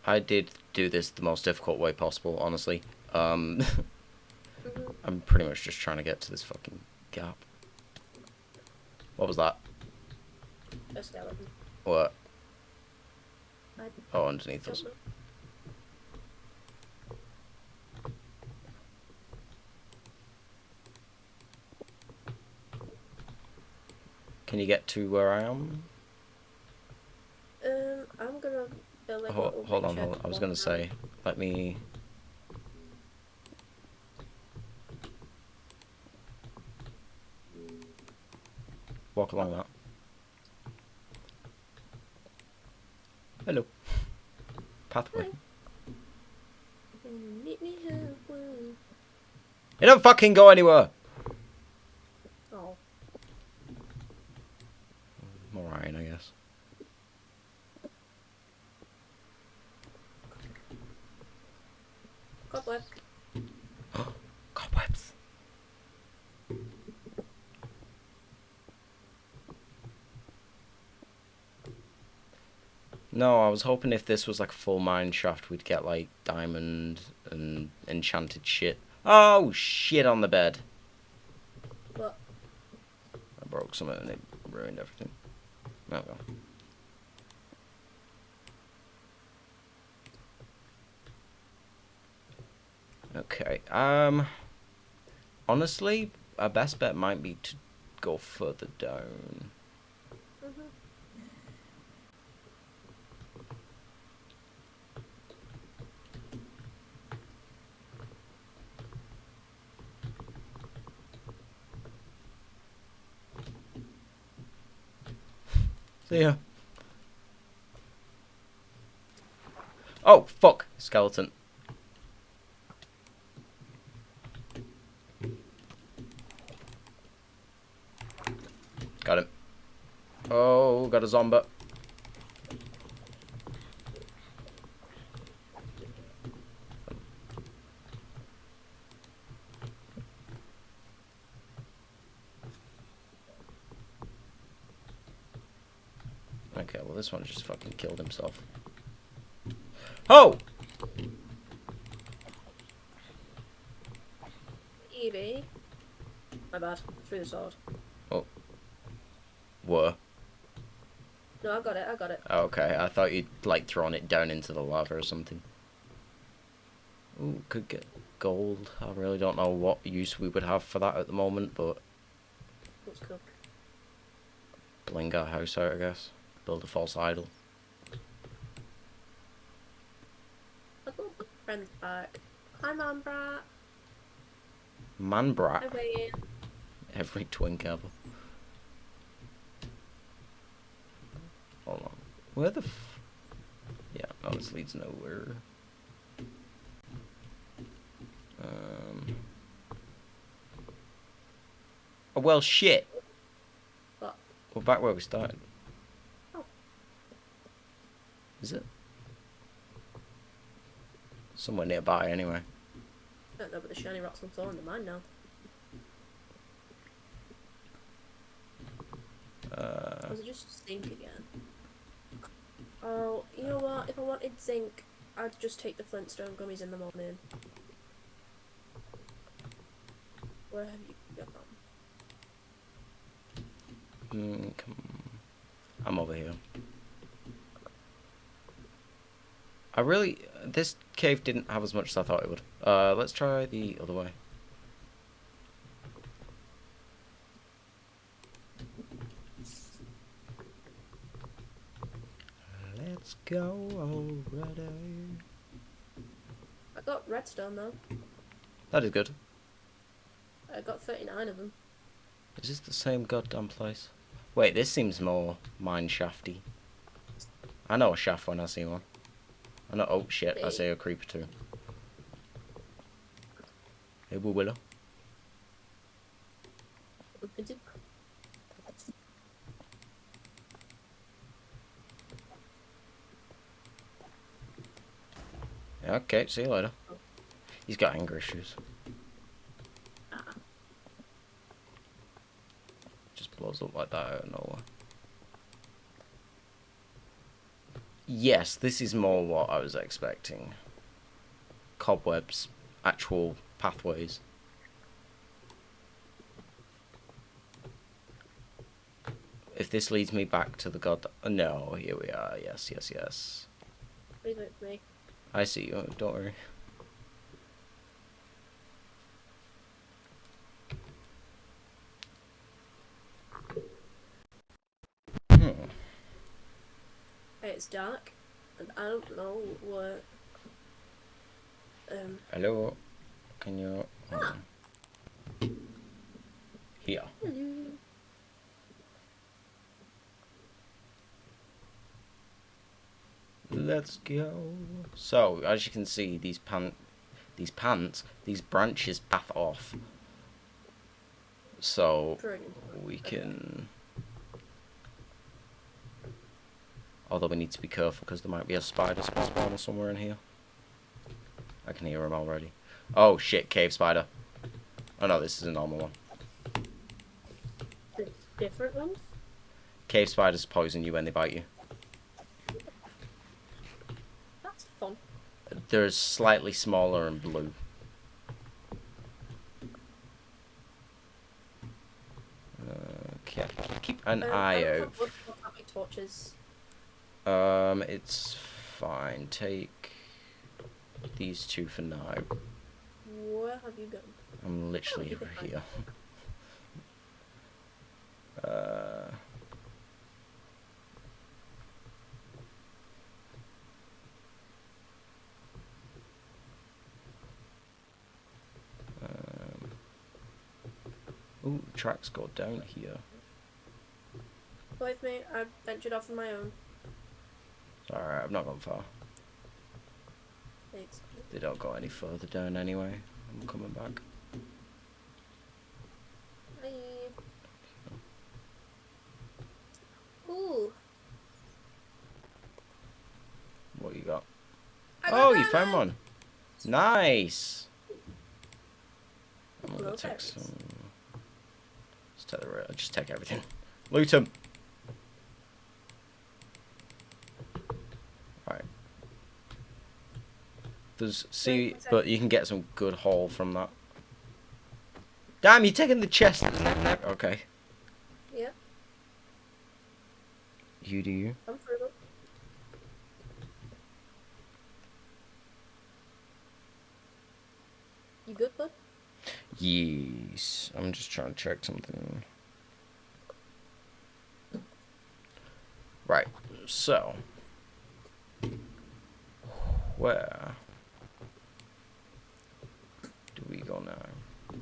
I did do this the most difficult way possible, honestly. I'm pretty much just trying to get to this fucking gap. What was that? A skeleton. What? I Oh, underneath us. don't know. Can you get to where I am? I'm gonna build like a little Hold on, shed hold on. I was walk gonna around. say, let me... walk along that. Hello. Pathway. Hi. Meet me halfway. You don't fucking go anywhere! Oh, More iron, I guess. cobweb. Cobwebs. No, I was hoping if this was like a full mine shaft, we'd get like diamond and enchanted shit. Oh, shit on the bed. What? I broke some of it and it ruined everything. Oh well. Okay, honestly, our best bet might be to go further down. See ya. Oh, fuck. Skeleton. Got him. Oh, got a zombie. Okay, well this one just fucking killed himself. Oh! Evie. My bad. Threw the sword. Oh. Were. No, I got it. I got it. Okay, I thought you'd, like, thrown it down into the lava or something. Ooh, could get gold. I really don't know what use we would have for that at the moment, but... Looks cool. Bling our house out, I guess. Build a false idol. I got my friends back. Hi, Mum, brat. Man brat. Hi, Wayne. Every twink ever. Hold on. Where the f... Yeah, no, this leads nowhere. Oh, well, shit. What? We're back where we started. Oh. Is it? Somewhere nearby, anyway. I don't know, but the shiny rocks and thorn in the mine now. Was it just zinc again? Oh, you know what? If I wanted zinc, I'd just take the Flintstone gummies in the morning. Where have you gone? Come on. I'm over here. This cave didn't have as much as I thought it would. Let's try the other way. Let's go already. I got redstone though. That is good. I got 39 of them. Is this the same goddamn place? Wait, this seems more mine shafty. I know a shaft when I see one. I know. Oh shit! I see a creeper too. Hey, Willow. Okay, see you later. He's got anger issues. Just blows up like that out of nowhere. Yes, this is more what I was expecting. Cobwebs, actual pathways. If this leads me back to the god... No, here we are. Yes, yes, yes. Leave it for me. I see you, don't worry. It's dark, and I don't know what... Hello? Can you... Here. Hello. Let's go. So, as you can see, these branches path off. So, we can... Although we need to be careful because there might be a spider spawner somewhere in here. I can hear him already. Oh shit, cave spider. Oh no, this is a normal one. There's different ones? Cave spiders poison you when they bite you. That's fun. They're slightly smaller and blue. Okay, keep an eye out. Torches. It's fine. Take these two for now. Where have you gone? I'm literally over here. Ooh, tracks go down here. Believe me, I ventured off on my own. Alright, I've not gone far. Thanks. They don't go any further down anyway. I'm coming back. Bye. Ooh. What you got? Oh, you found one. Nice. I'm gonna Hello, take berries. some. Just take everything. Loot 'em. There's Wait, but you can get some good haul from that. Damn, you're taking the chest. Okay. Yeah, You do you. I'm through it. You good, bud? Yes. I'm just trying to check something. Right. So. Where do we go now?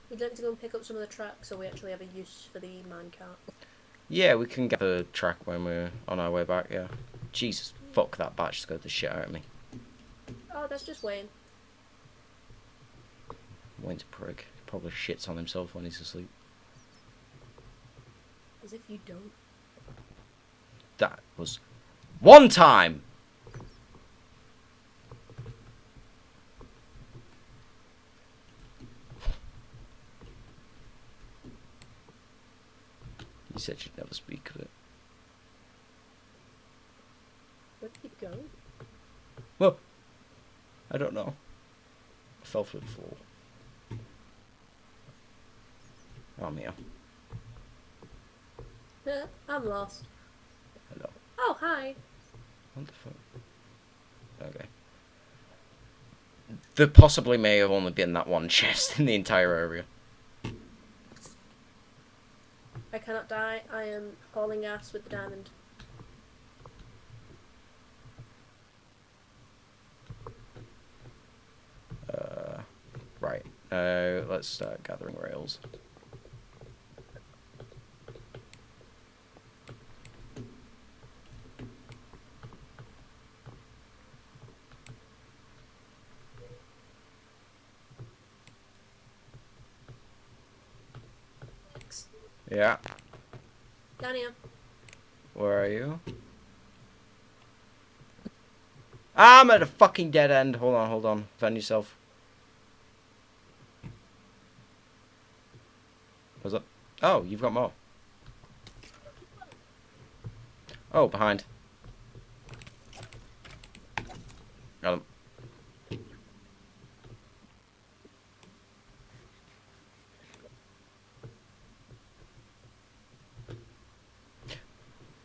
We'd like to go and pick up some of the tracks so we actually have a use for the minecart. Yeah, we can get the track when we're on our way back, yeah. Jesus, fuck, that batch scared the shit out of me. Oh, that's just Wayne. Wayne's a prick. Probably shits on himself when he's asleep. As if you don't. That was one time! You said you'd never speak of it. Where did you go? Well, I don't know. I fell through the floor. Oh, I'm here. I'm lost. Hello. Oh, hi. What the fuck? Okay. There possibly may have only been that one chest in the entire area. I cannot die. I am hauling ass with the diamond. Right. Let's start gathering rails. Yeah. Down here. Where are you? I'm at a fucking dead end. Hold on, hold on. Defend yourself. What's up? Oh, you've got more. Oh, behind. Got him.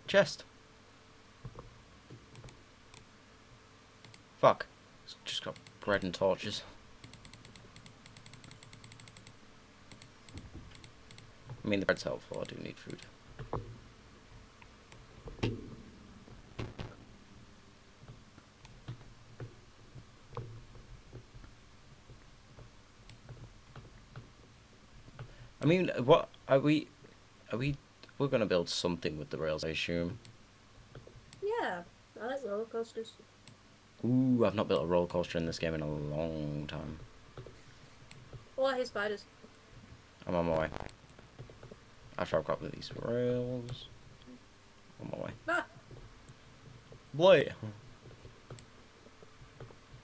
Chest. Fuck. It's just got bread and torches. I mean, the bread's helpful. I do need food. I mean, what are we? Are we? We're gonna build something with the rails, I assume. Yeah, I like roller coasters. Ooh, I've not built a roller coaster in this game in a long time. Oh, I hear spiders. I'm on my way. After I've got these rails, on my way. Ah! Boy.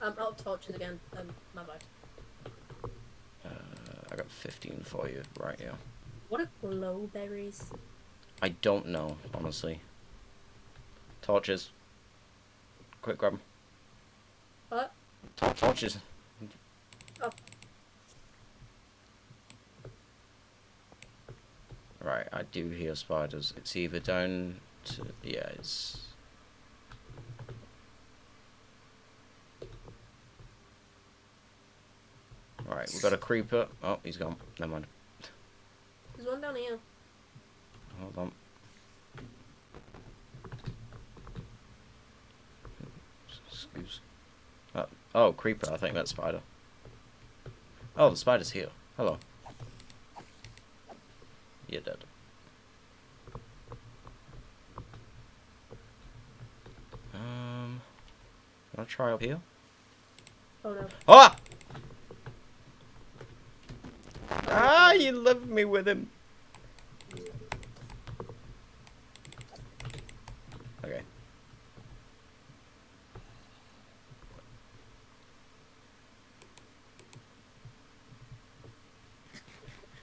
I'm out of torches again. My bad. I got 15 for you right here. What are glowberries? I don't know, honestly. Torches. Quick, grab 'em. What? Torches. Oh. Right, I do hear spiders. It's either down to... Yeah, it's... Right, we've got a creeper. Oh, he's gone. Never mind. There's one down here. Hold on. Excuse. Oh, creeper. I think that's spider. Oh, the spider's here. Hello. You're dead. Wanna try up here? Oh no. Ah! Ah, you left me with him. Okay.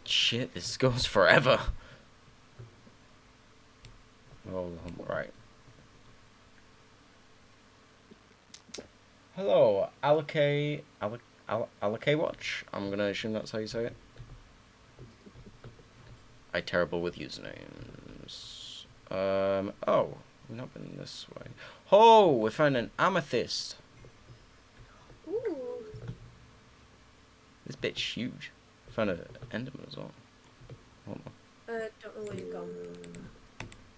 Shit, this goes forever. Oh, right. Hello, Alake Watch. I'm gonna assume that's how you say it. I'm terrible with usernames. Oh, we've not been this way. Oh, we found an amethyst. Ooh. This bit's huge. Found an enderman as well. Hold on. Don't know where you've gone.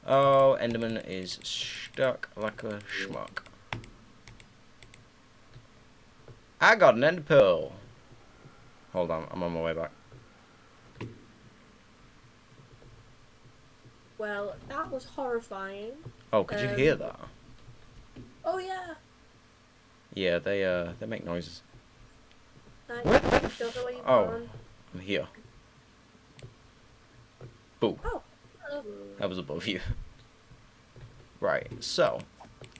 Oh, enderman is stuck like a schmuck. I got an ender pearl. Hold on, I'm on my way back. Well, that was horrifying. Oh, could you hear that? Oh yeah. Yeah, they make noises. I Where the don't know where you've Oh, gone. I'm here. Boo. Oh. Hello. That was above you. Right, so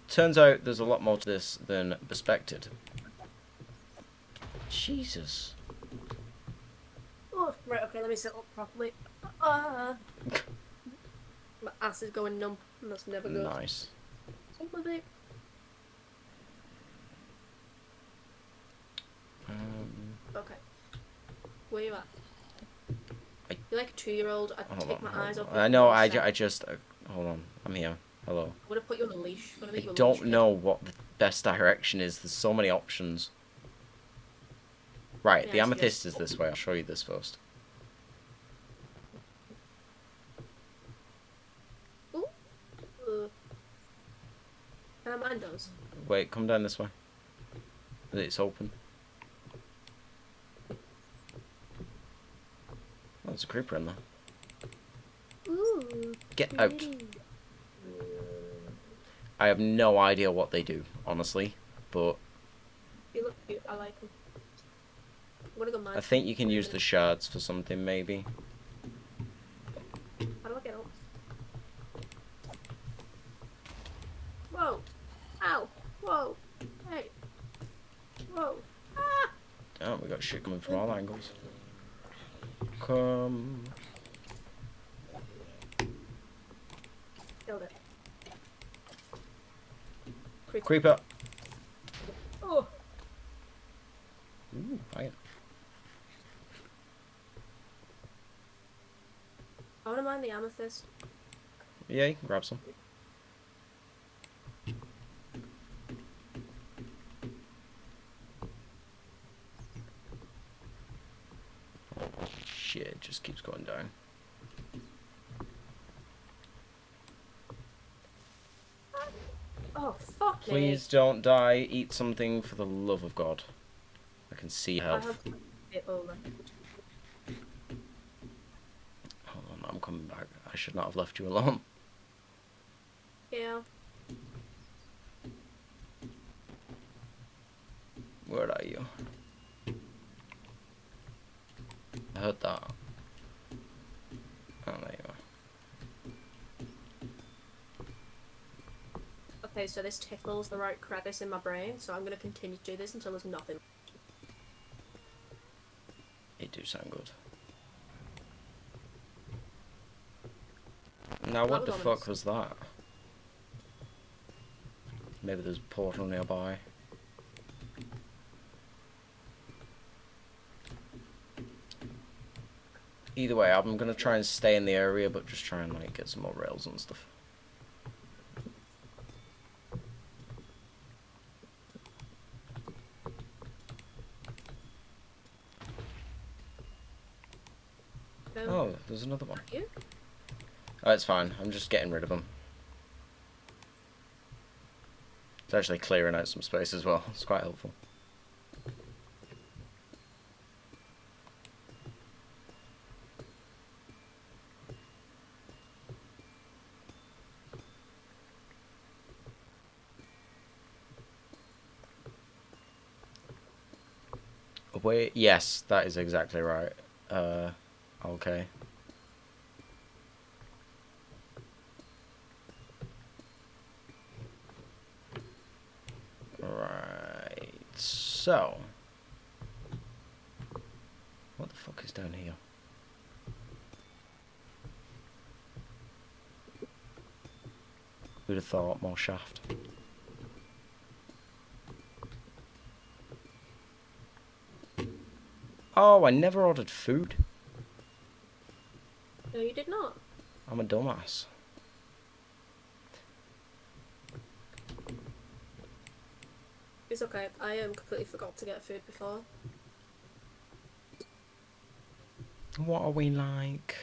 turns out there's a lot more to this than suspected. Jesus. Oh, right, okay, let me sit up properly. My ass is going numb, and that's never good. Nice. Something big. Okay. Where you at? You're like a 2-year-old. I'd take my eyes off you. I know, I just... hold on. I'm here. Hello. I'm gonna put you on a leash. I'm gonna make you a don't leash, know what the best direction is. There's so many options. Right, Yeah, the I see amethyst this. is this way. I'll show you this first. Ooh. Can I mind those? Wait, come down this way. It's open. Oh, there's a creeper in there. Ooh. Get out. Pretty. I have no idea what they do, honestly, but You look cute. I like them. I'm gonna go mine. I think you can use the shards for something, maybe. How do I get up? Whoa! Ow! Whoa! Hey! Whoa! Ah! Oh, we got shit coming from all angles. Come. Killed it. Creeper. Oh! Ooh, fire. I wanna mine the amethyst. Yeah, you can grab some. Shit, it just keeps going down. Oh, fuck me. Please don't die. Eat something for the love of God. I can see I health. have it over. Hold on, I'm coming back. I should not have left you alone. Yeah. Where are you? I heard that. Oh, there you are. Okay, so this tickles the right crevice in my brain, so I'm gonna continue to do this until there's nothing. It do sound good. Now, what the fuck was that? Maybe there's a portal nearby. Either way, I'm gonna try and stay in the area, but just try and like get some more rails and stuff. Oh, there's another one. You? Oh, it's fine. I'm just getting rid of them. It's actually clearing out some space as well. It's quite helpful. Wait, yes, that is exactly right. Okay. Right, so... What the fuck is down here? Who'd have thought more shaft? Oh, I never ordered food. No, you did not. I'm a dumbass. It's okay. I completely forgot to get food before. What are we like?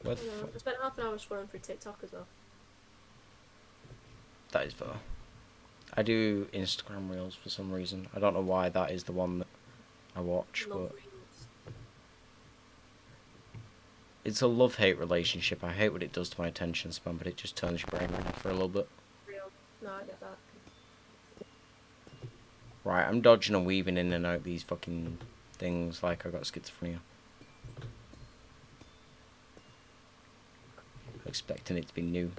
I know. I spent half an hour scrolling through TikTok as well. That is fair. I do Instagram Reels for some reason. I don't know why that is the one that I watch, Love but reels. it's a love-hate relationship. I hate what it does to my attention span, but it just turns your brain off for a little bit. Real. No, I get that. Right, I'm dodging and weaving in and out these fucking things like I got schizophrenia. Expecting it to be new.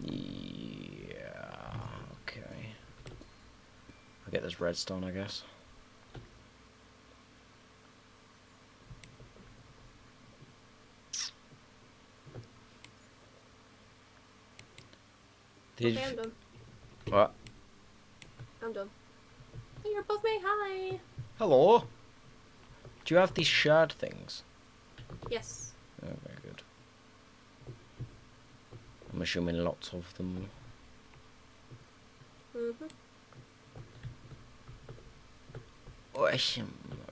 Yeah, okay. I'll get this redstone, I guess. Okay, I'm done. What? I'm done. Hey, you're above me. Hi. Hello? Do you have these shard things? Yes. Oh, very good. I'm assuming lots of them.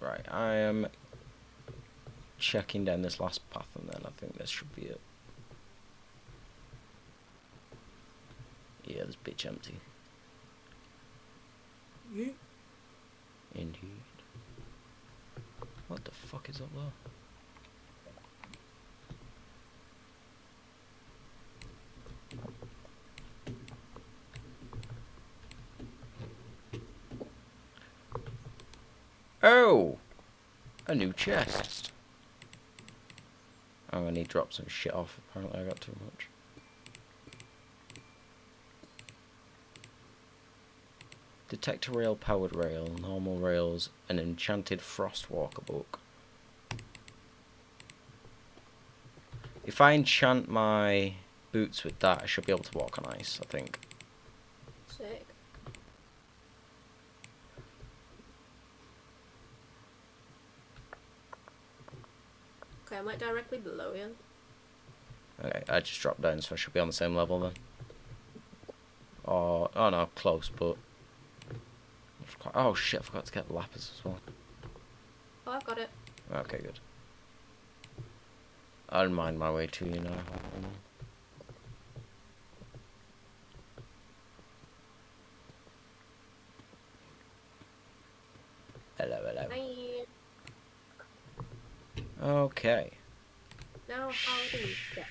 Right, I am checking down this last path and then I think this should be it. Yeah, this bitch empty. Yeah. Indeed. What the fuck is up there? Oh! A new chest. I'm gonna need to drop some shit off. Apparently I got too much. Detect a rail, powered rail, normal rails, an enchanted frostwalker book. If I enchant my boots with that, I should be able to walk on ice, I think. Sick. Okay, I'm like directly below you. Okay, I just dropped down, so I should be on the same level then. Oh no, close, but... Oh shit, I forgot to get lapis as well. Oh, I've got it. Okay, good. I'll mind my way to you now. Hello, hello. Hi. Okay. Now, how do we get?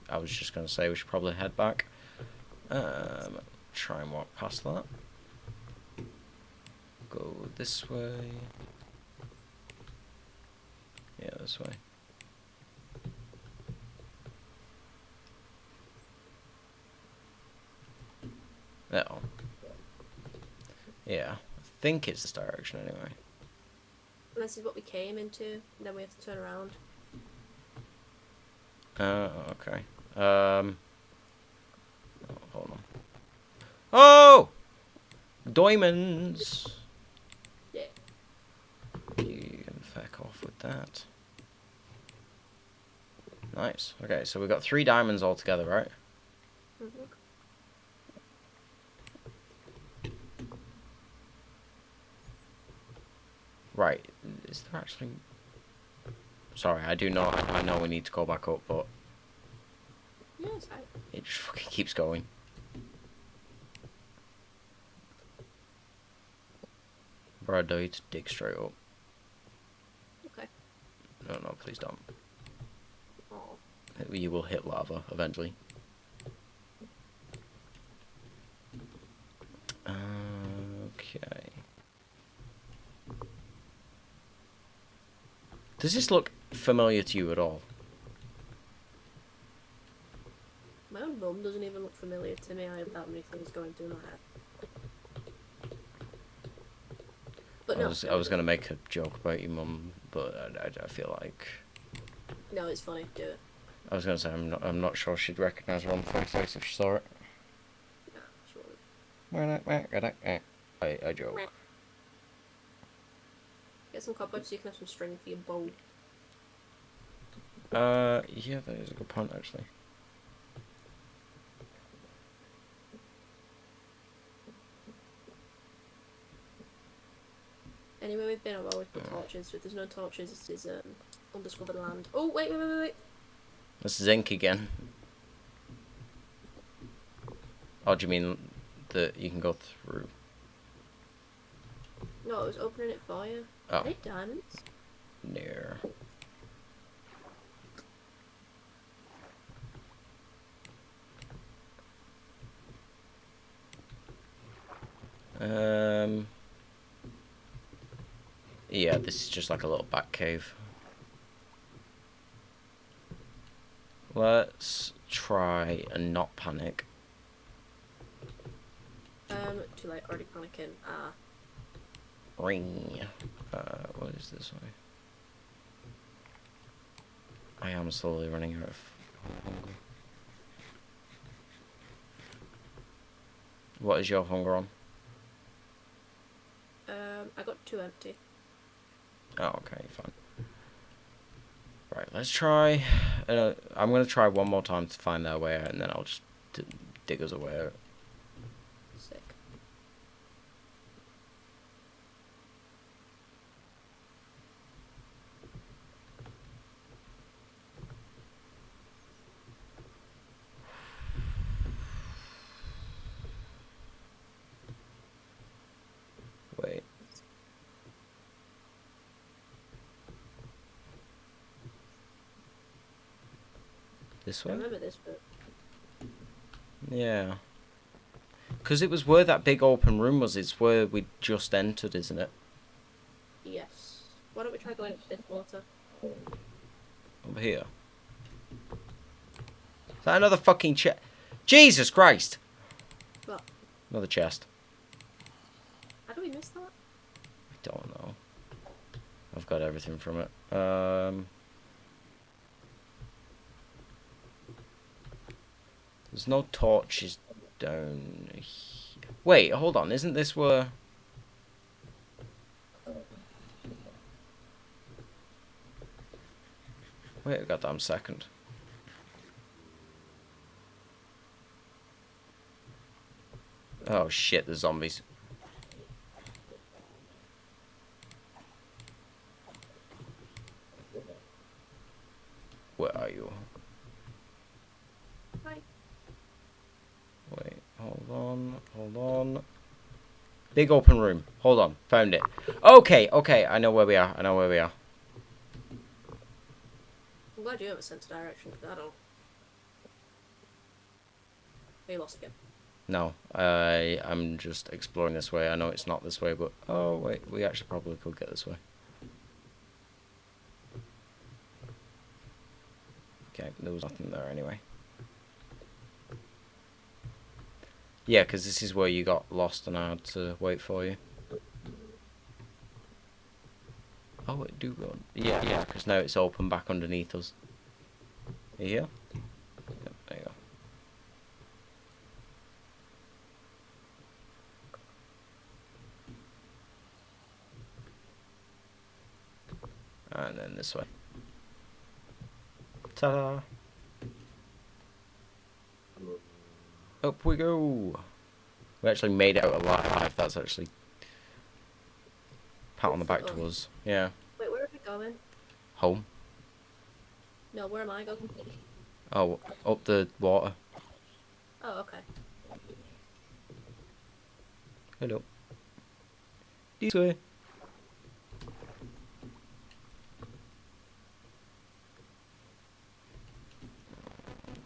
I was just going to say we should probably head back. Try and walk past that. Go this way. Yeah, this way. Oh. Yeah, I think it's this direction anyway. And this is what we came into, and then we have to turn around. Okay. Oh, hold on. Oh! Diamonds! Yeah. You can feck off with that. Nice. Okay, so we've got 3 diamonds altogether, right? Right. Is there actually... Sorry, I do know... I know we need to go back up, but... Yes, It just fucking keeps going. Bro, I dare you to dig straight up. Okay. No, please don't. Oh. You will hit lava eventually. Okay. Does this look familiar to you at all? My own mum doesn't even look familiar to me. I have that many things going through my head. But I no, was no, I it was gonna doesn't. make a joke about your mum, but I feel like No, it's funny. Do it. I was gonna say I'm not sure she'd recognise her on the face if she saw it. Nah, she I won't. joke. Get some cobwebs so you can have some string for your bow. Yeah, that is a good point actually. Anyway, we've been, I've always put torches. If there's no torches, this is undiscovered land. Oh, wait. This is ink again. Oh, do you mean that you can go through? No, I was opening it for you. Oh, Are they diamonds? near. Yeah, this is just like a little back cave. Let's try and not panic. Too late, already panicking. Ah. Ring. What is this way? I am slowly running out of hunger. What is your hunger on? I got 2 empty. Oh, okay, fine. Right, let's try. I'm gonna try one more time to find our way out, and then I'll just dig us a way out. Sick. Wait. This I way? remember this, but Yeah. Because it was where that big open room was. It's where we just entered, isn't it? yes. Why don't we try going up this water? Over here. Is that another fucking chest? Jesus Christ! What? Another chest. How do we miss that? I don't know. I've got everything from it. There's no torches down here. Wait, hold on. Isn't this where... Wait a goddamn second. Oh shit, the zombies. Where are you? Hi. Wait, hold on. Big open room. Hold on, found it. Okay, I know where we are. I'm glad you have a sense of direction, because I don't. Are you lost again? No, I'm just exploring this way. I know it's not this way, but... Oh, wait, we actually probably could get this way. Okay, there was nothing there anyway. Yeah, because this is where you got lost and I had to wait for you. Oh, it do go... Yeah, because now it's open back underneath us. Are you here? Yep, there you go. And then this way. Ta-da! Up we go! We actually made it out alive. That's actually... Pat on the back to us. Yeah. Wait, where are we going? Home. No, where am I going? Oh, up the water. Oh, okay. Hello. This way.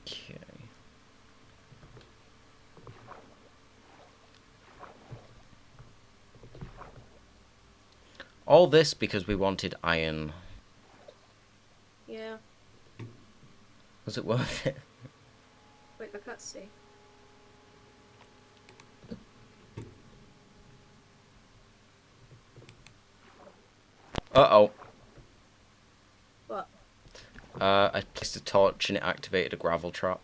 Okay. All this because we wanted iron. Yeah. Was it worth it? Wait, I can't see. Uh-oh. What? I placed a torch and it activated a gravel trap.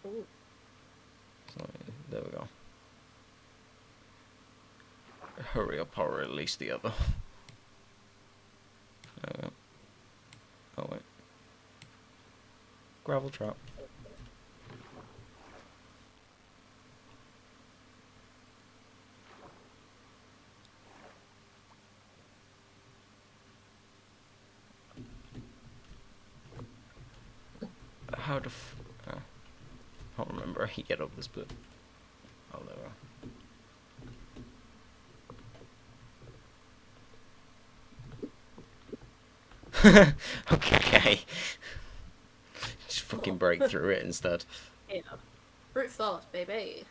Ooh. So, there we go. Hurry up or release the other. There we go. Oh, wait. Gravel trap. How the I don't remember how you get up this bit. Oh, there we go. Okay. Just fucking break through it instead. Yeah. Brute force, baby.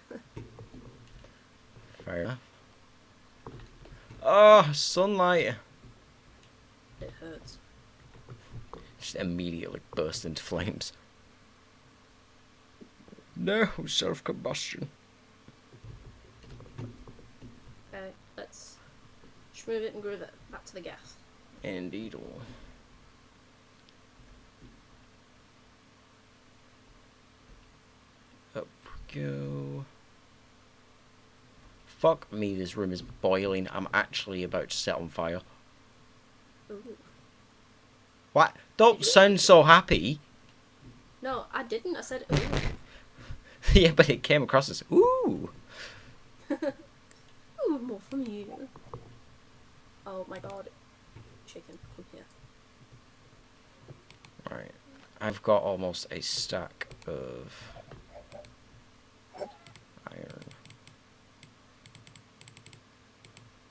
Fair enough. Oh, sunlight. It hurts. Just immediately burst into flames. No, self-combustion. Okay, let's move it and groove it back to the gas. Indeed. Up we go. Fuck me, this room is boiling. I'm actually about to set on fire. Ooh. What? Don't sound so happy. No, I didn't. I said ooh. Yeah, but it came across as ooh. Ooh, more from you. Oh my god. Chicken, come here. Right. I've got almost a stack of iron.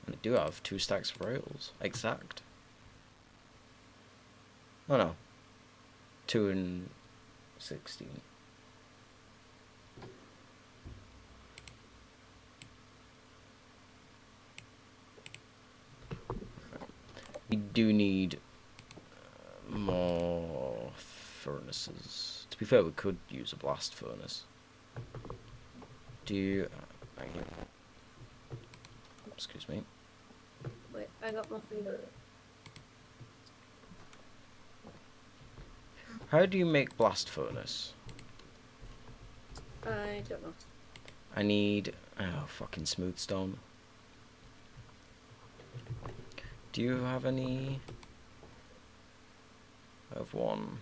And I do have 2 stacks of rails. Exact. Oh no. 2 and 16. We do need more furnaces. To be fair, we could use a blast furnace. Do you... excuse me. Wait, I got my finger. How do you make blast furnace? I don't know. I need... oh, fucking smooth stone. Do you have any... I have 1.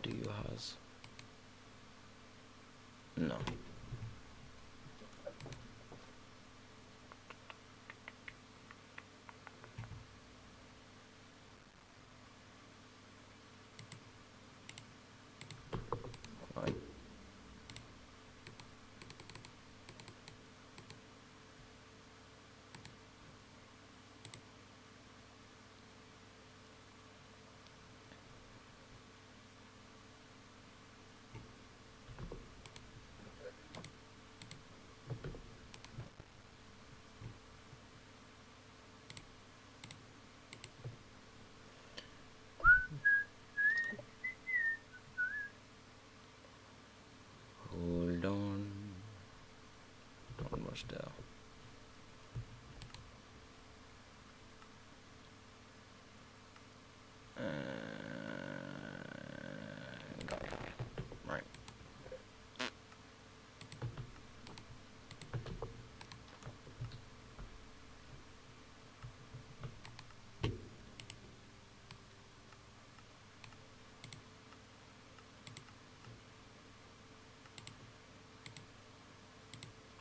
Do you has? No. Right. Hold on. Don't rush down. Got it. Right.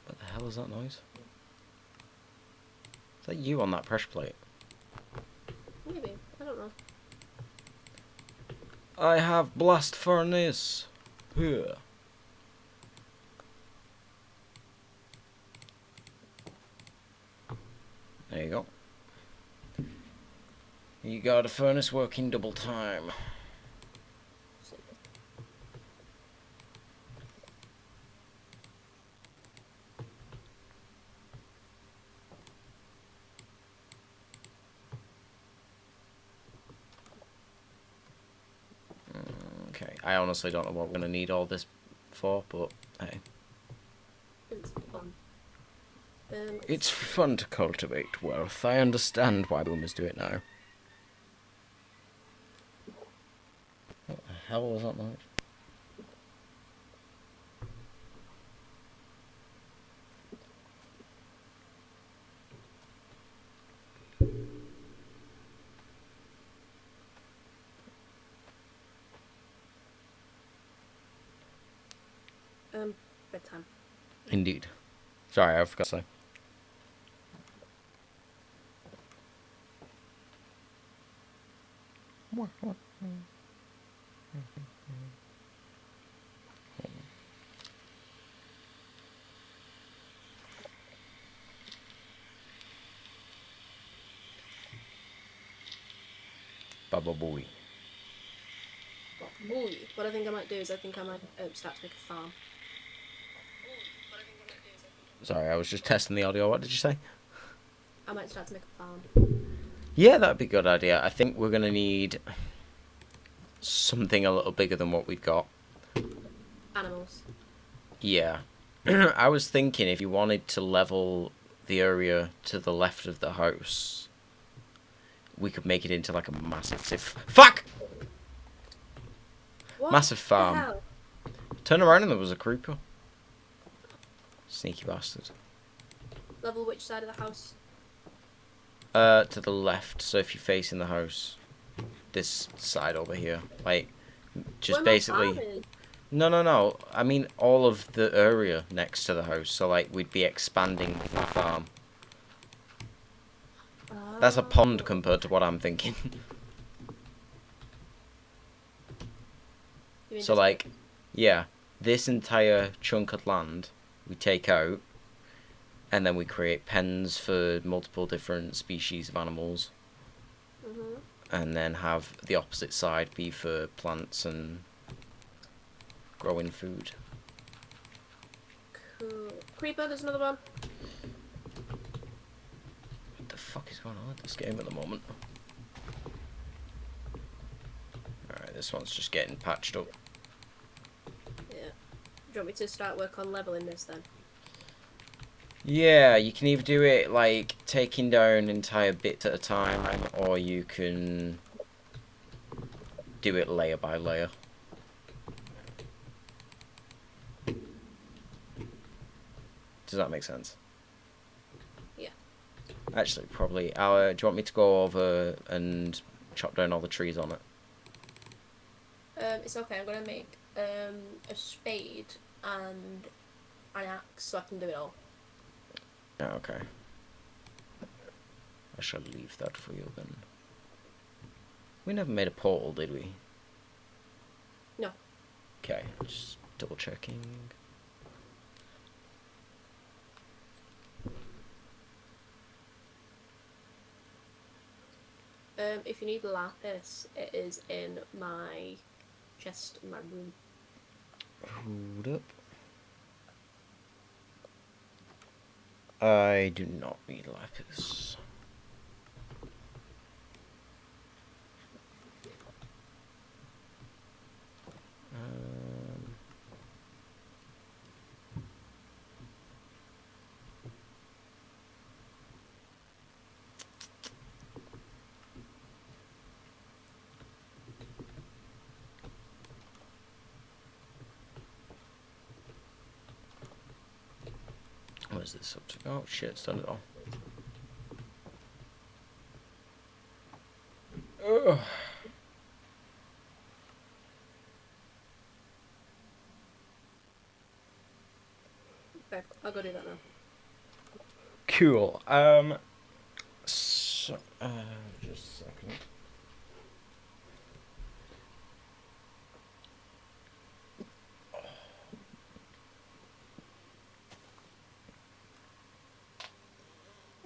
What the hell is that noise? Is that you on that pressure plate? Maybe. I don't know. I have blast furnace. Here. There you go. You got a furnace working double time. Okay, I honestly don't know what we're gonna need all this for, but hey. It's fun. It's fun to cultivate wealth. I understand why boomers do it now. What the hell was that noise? Bedtime. Indeed. Sorry, I forgot to say. Baba Booey. Ooh, what I think I might do is I think I might start to make a farm. Sorry, I was just testing the audio. What did you say? I might start to make a farm. Yeah, that'd be a good idea. I think we're gonna need something a little bigger than what we've got. Animals. Yeah. I was thinking if you wanted to level the area to the left of the house, we could make it into like a massive... Fuck! What Massive the farm. hell? Turn around and there was a creeper. Sneaky bastard. Level which side of the house? To the left. So if you're facing the house, this side over here, like, just Where am I basically. farming? No. I mean all of the area next to the house. So like we'd be expanding the farm. That's a pond Oh. compared to what I'm thinking. You mean So this like, bit? yeah, this entire chunk of land we take out, and then we create pens for multiple different species of animals, Mhm. and then have the opposite side be for plants and growing food. Cool. Creeper, there's another one. What the fuck is going on with this game at the moment? Alright, this one's just getting patched up. Yeah. Do you want me to start work on leveling this then? Yeah, you can either do it like taking down entire bits at a time, or you can do it layer by layer. Does that make sense? Yeah. Actually, probably. Do you want me to go over and chop down all the trees on it? It's okay. I'm gonna make a spade and an axe so I can do it all. Yeah, okay. I shall leave that for you then. We never made a portal, did we? No. Okay, just double checking. If you need lapis, it is in my chest in my room. Hold up. I do not need lapis. What is this up to? Oh shit, it's done it all. Ugh. Okay, I'll go do that now. Cool. So, just a second.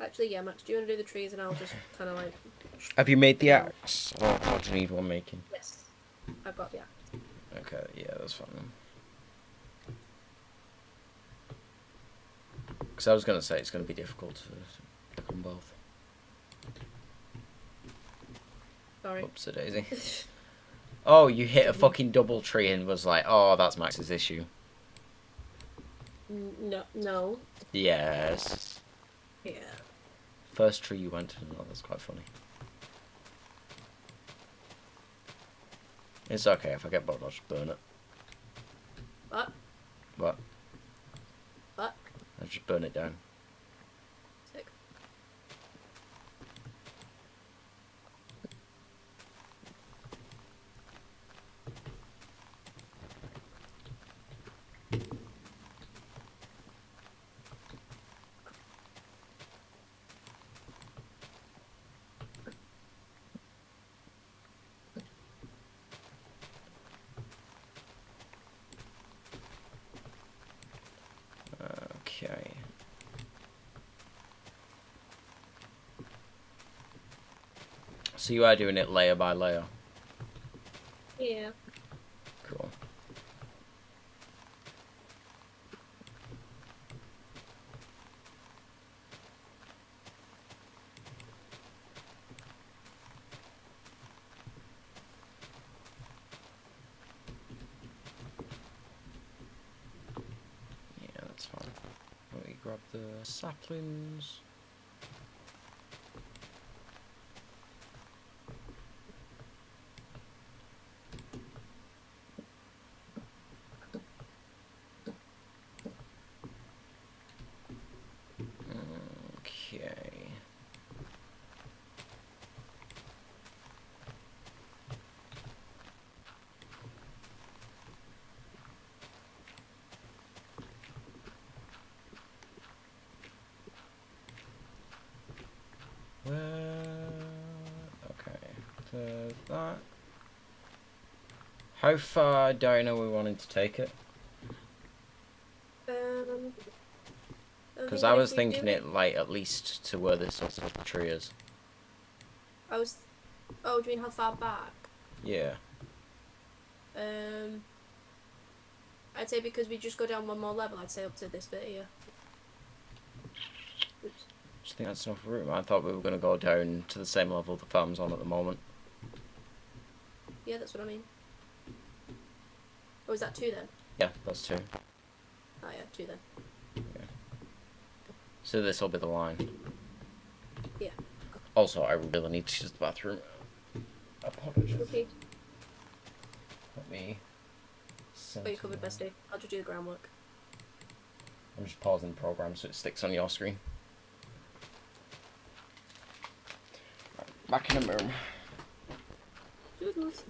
Actually, yeah, Max, do you want to do the trees and I'll just kind of like... Have you made the Yeah. axe? Or do you need one making? Yes. I've got the axe. Okay, yeah, that's fine. Because I was going to say it's going to be difficult to pick on both. Sorry. Oops, a daisy. Oh, you hit a fucking double tree and was like, oh, that's Max's issue. No, no. Yes. Yeah. First tree you went to, oh, that's quite funny. It's okay, if I get bored, I'll just burn it. What? What? What? I'll just burn it down. Sick. Okay. So you are doing it layer by layer. Yeah. Cool. Yeah, that's fine. Let me grab the saplings. Okay. Okay. There's that. How far do I know we wanted to take it? I'm Because thinking I if was we do thinking it, it like at least to where this sort of tree is. I was. Oh, do you mean how far back? Yeah. Um, I'd say because we just go down one more level, I'd say up to this bit here. Oops. Just think that's enough room. I thought we were going to go down to the same level the farm's on at the moment. Yeah, that's what I mean. Oh, is that two then? Yeah, that's two. Oh yeah, two then. Yeah. So this will be the line. Yeah. Also, I really need to use the bathroom. Apologies. Okay. Let me. Oh, you covered, bestie. I'll just do the groundwork. I'm just pausing the program so it sticks on your screen. Right, back in the room. Doodles.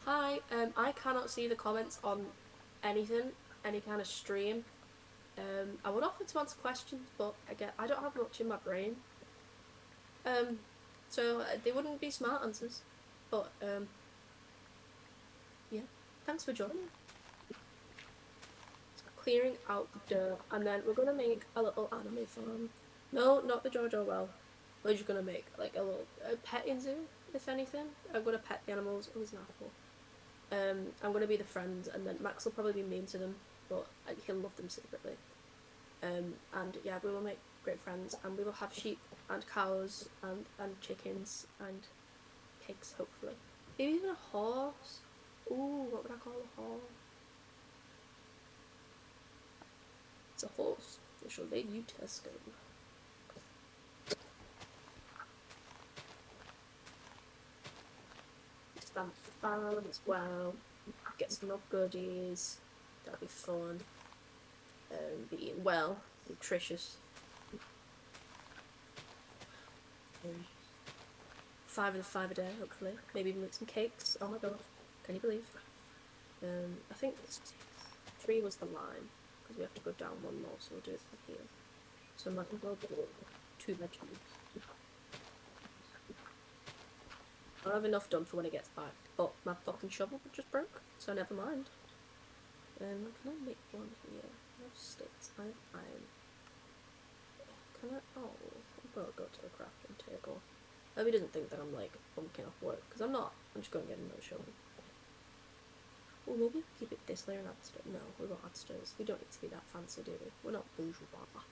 Hi. I cannot see the comments on anything, any kind of stream. I would offer to answer questions, but again, I don't have much in my brain. So they wouldn't be smart answers. But yeah. Thanks for joining. Clearing out the dirt, and then we're gonna make a little animal farm. No, not the George Orwell. We're just gonna make like a little petting zoo, if anything. I'm gonna pet the animals. Oh, there's an apple. I'm gonna be the friend, and then Max will probably be mean to them, but he'll love them secretly. And yeah, we will make great friends, and we will have sheep and cows and chickens and pigs, hopefully. Maybe even a horse. Ooh, what would I call a horse? It's a horse. It shall lead you Tesco. Stand for fun as well. Get some more goodies. That'll be fun. Be eating well, nutritious. 5 of the 5 a day, hopefully. Maybe even make some cakes. Oh my god, can you believe? I think 3 was the line because we have to go down one more, so we'll do it from here. So I might as well do 2 vegetables. I'll have enough done for when it gets back, but my fucking shovel just broke, so never mind. Can I make one here? I have sticks, I have iron. Can I? Oh, I'm gonna go to the crafting table. I hope he doesn't think that I'm like bunking off work, because I'm not. I'm just going to get another shovel. Well, maybe we keep it this layer and add stairs. No, we won't add stairs. We don't need to be that fancy, do we? We're not bourgeois.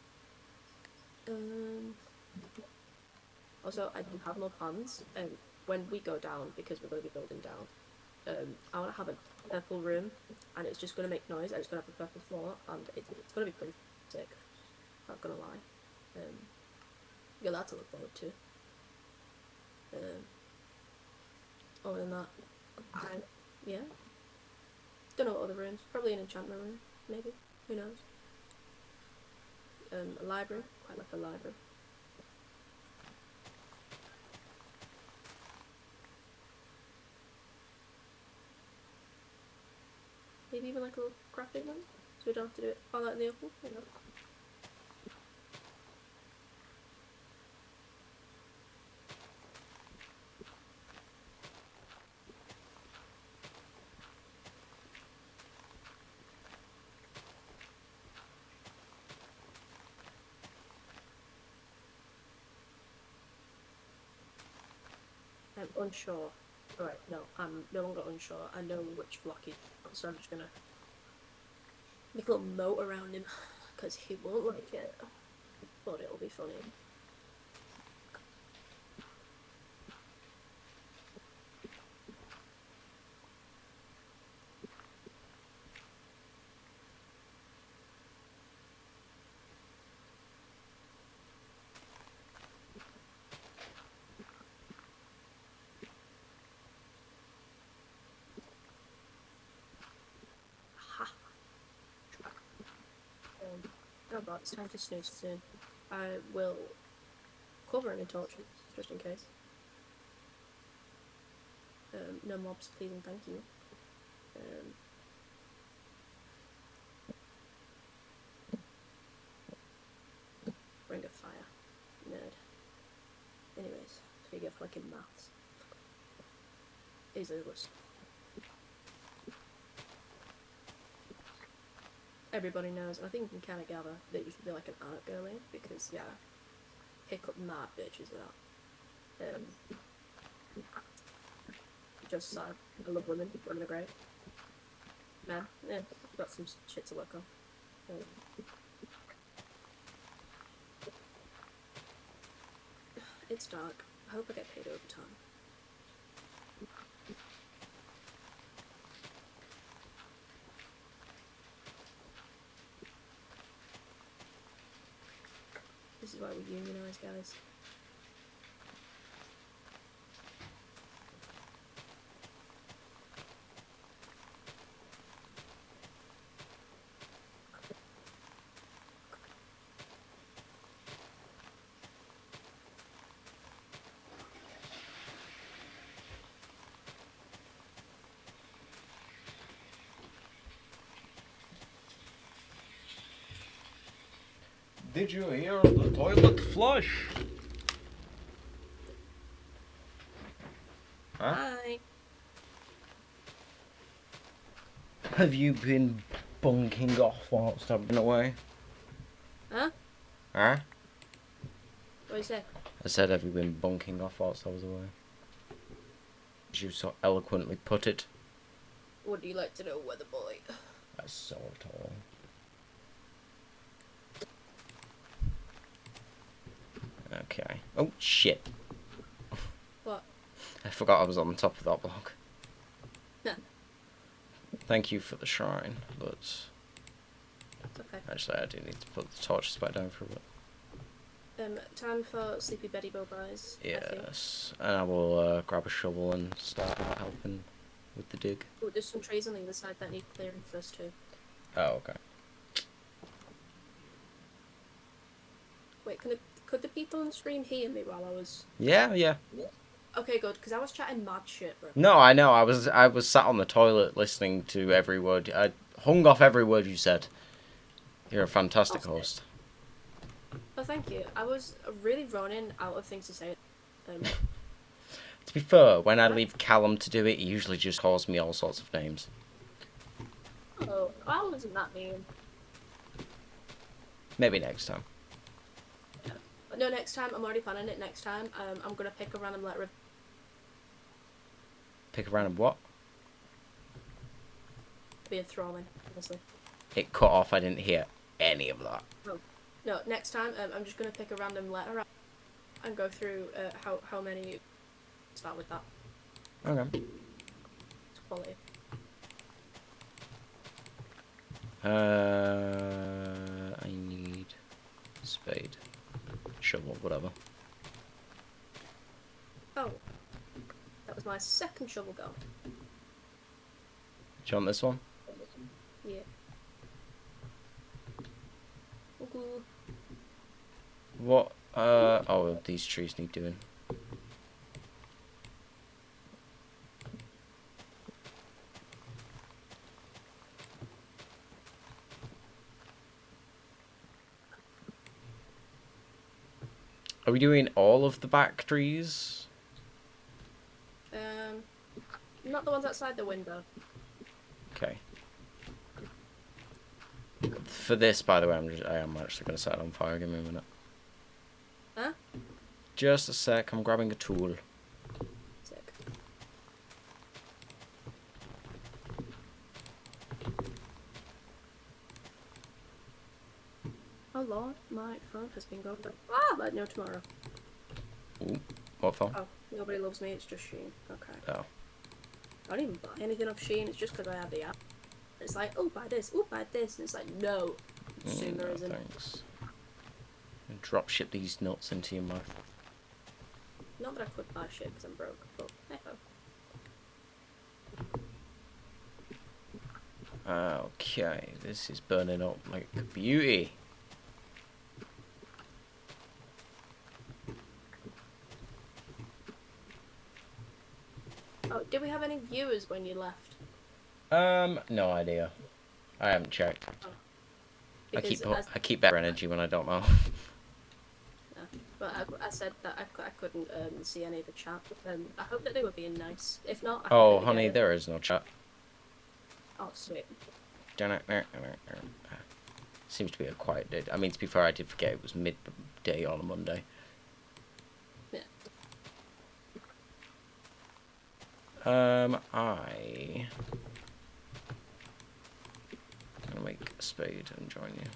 Also, I do have no plans, and when we go down, because we're going to be building down, I want to have a purple room, and it's just going to make noise, and it's going to have a purple floor, and it's going to be pretty sick, not going to lie. Yeah, that to look forward to. Other than that, yeah. Don't know what other rooms. Probably an enchantment room, maybe. Who knows? A library. Quite like a library. Maybe even like a little crafting one, so we don't have to do it all out in the open. You know. I'm unsure. Alright, no, I'm no longer unsure. I know which block he's on, so I'm just gonna make a little moat around him, because he won't like it, but it'll be funny. Ha! Oh god, it's time to snooze soon. I will cover any torches, just in case. No mobs, please and thank you. Ring of fire. Nerd. Anyways, so you get like in maths. Is it was. Everybody knows, and I think you can kind of gather that you should be like an art girly, because yeah, pick up mad bitches that. Just sad. I love women. Women are great. Man, yeah, got some shit to work on. It's dark. I hope I get paid overtime. This is why we unionize, guys. Did you hear the toilet flush? Huh? Hi. Have you been bunking off whilst I've been away? Huh? Huh? What do you say? I said, have you been bunking off whilst I was away? As you so eloquently put it. Would you like to know, weather boy? That's so tall. Okay. Oh, shit. What? I forgot I was on the top of that block. Nah. Thank you for the shrine, but... It's okay. Actually, I do need to put the torches back down for a bit. Time for Sleepy Betty Bow-Buys, Yes. And I will grab a shovel and start helping with the dig. Oh, there's some trees on the other side that need clearing first too. Oh, okay. Wait, could the people on the stream hear me while I was... Yeah. Okay, good, because I was chatting mad shit, bro. No, I know. I was sat on the toilet listening to every word. I hung off every word you said. You're a fantastic host. Oh, thank you. I was really running out of things to say. To be fair, when I leave Callum to do it, he usually just calls me all sorts of names. Oh, I wasn't that mean. Maybe next time. Yeah. No, next time. I'm already planning it. Next time, I'm gonna pick a random letter of... Pick a random what? Be enthralling, honestly. It cut off. I didn't hear any of that. Oh. No, next time, I'm just gonna pick a random letter. and go through how many start with that. Okay. It's quality. I need spade, shovel, whatever. Oh, that was my second shovel go. Do you want this one? Yeah. Ooh. What? Oh, these trees need doing. Are we doing all of the back trees? Not the ones outside the window. Okay. For this, by the way, I am actually going to set it on fire. Give me a minute. Huh? Just a sec. I'm grabbing a tool. Sick. Oh lord, my phone has been going. But no tomorrow. Ooh, what phone? Oh, nobody loves me. It's just Shein. Okay. Oh. I don't even buy anything off Shein. It's just because I have the app. It's like, oh, buy this. Oh, buy this. And it's like, no. No, Consumerism. thanks. Drop ship these nuts into your mouth. Not that I could buy shit because I'm broke, but hey ho. Okay, this is burning up like beauty. Oh, did we have any viewers when you left? No idea. I haven't checked. Oh. I keep better energy when I don't know. Yeah, but I said that I couldn't see any of the chat. I hope that they were being nice. If not, I Oh, completely honey, get it. there is no chat. Oh, sweet. Seems to be a quiet day. I mean, to be fair, I did forget it was midday on a Monday. Yeah. I'm gonna make a spade and join you.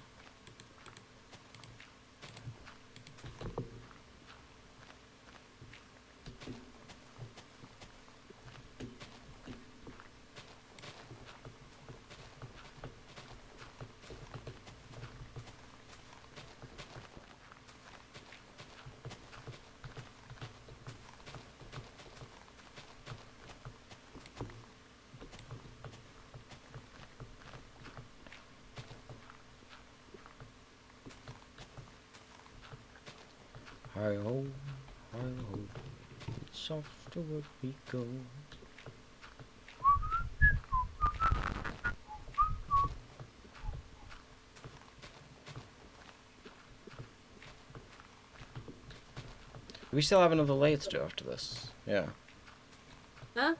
Hi ho, softward we go. Do we still have another layer to do after this? Yeah. Huh?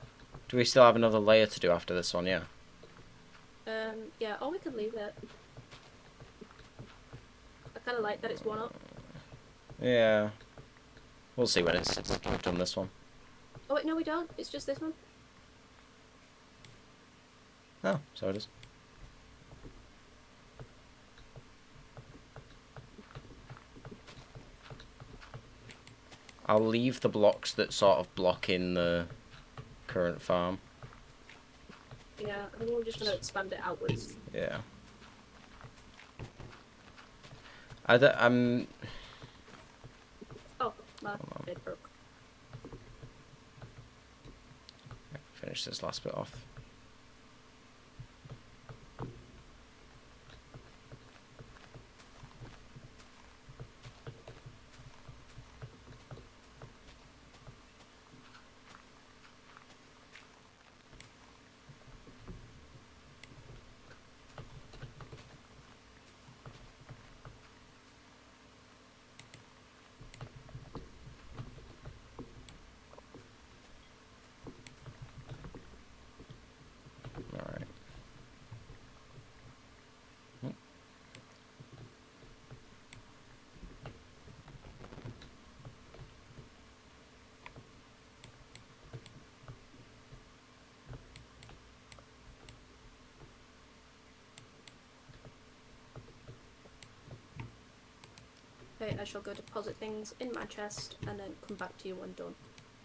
Do we still have another layer to do after this one? Yeah. Yeah, or we could leave it. I kind of like that it's one up. Yeah. We'll see when we've done this one. Oh wait, no we don't. It's just this one. Oh, so it is. I'll leave the blocks that sort of block in the current farm. Yeah, I think we're just gonna expand it outwards. Yeah. I'm... Oh, my bed broke. Finish this last bit off. Okay, I shall go deposit things in my chest and then come back to you when done.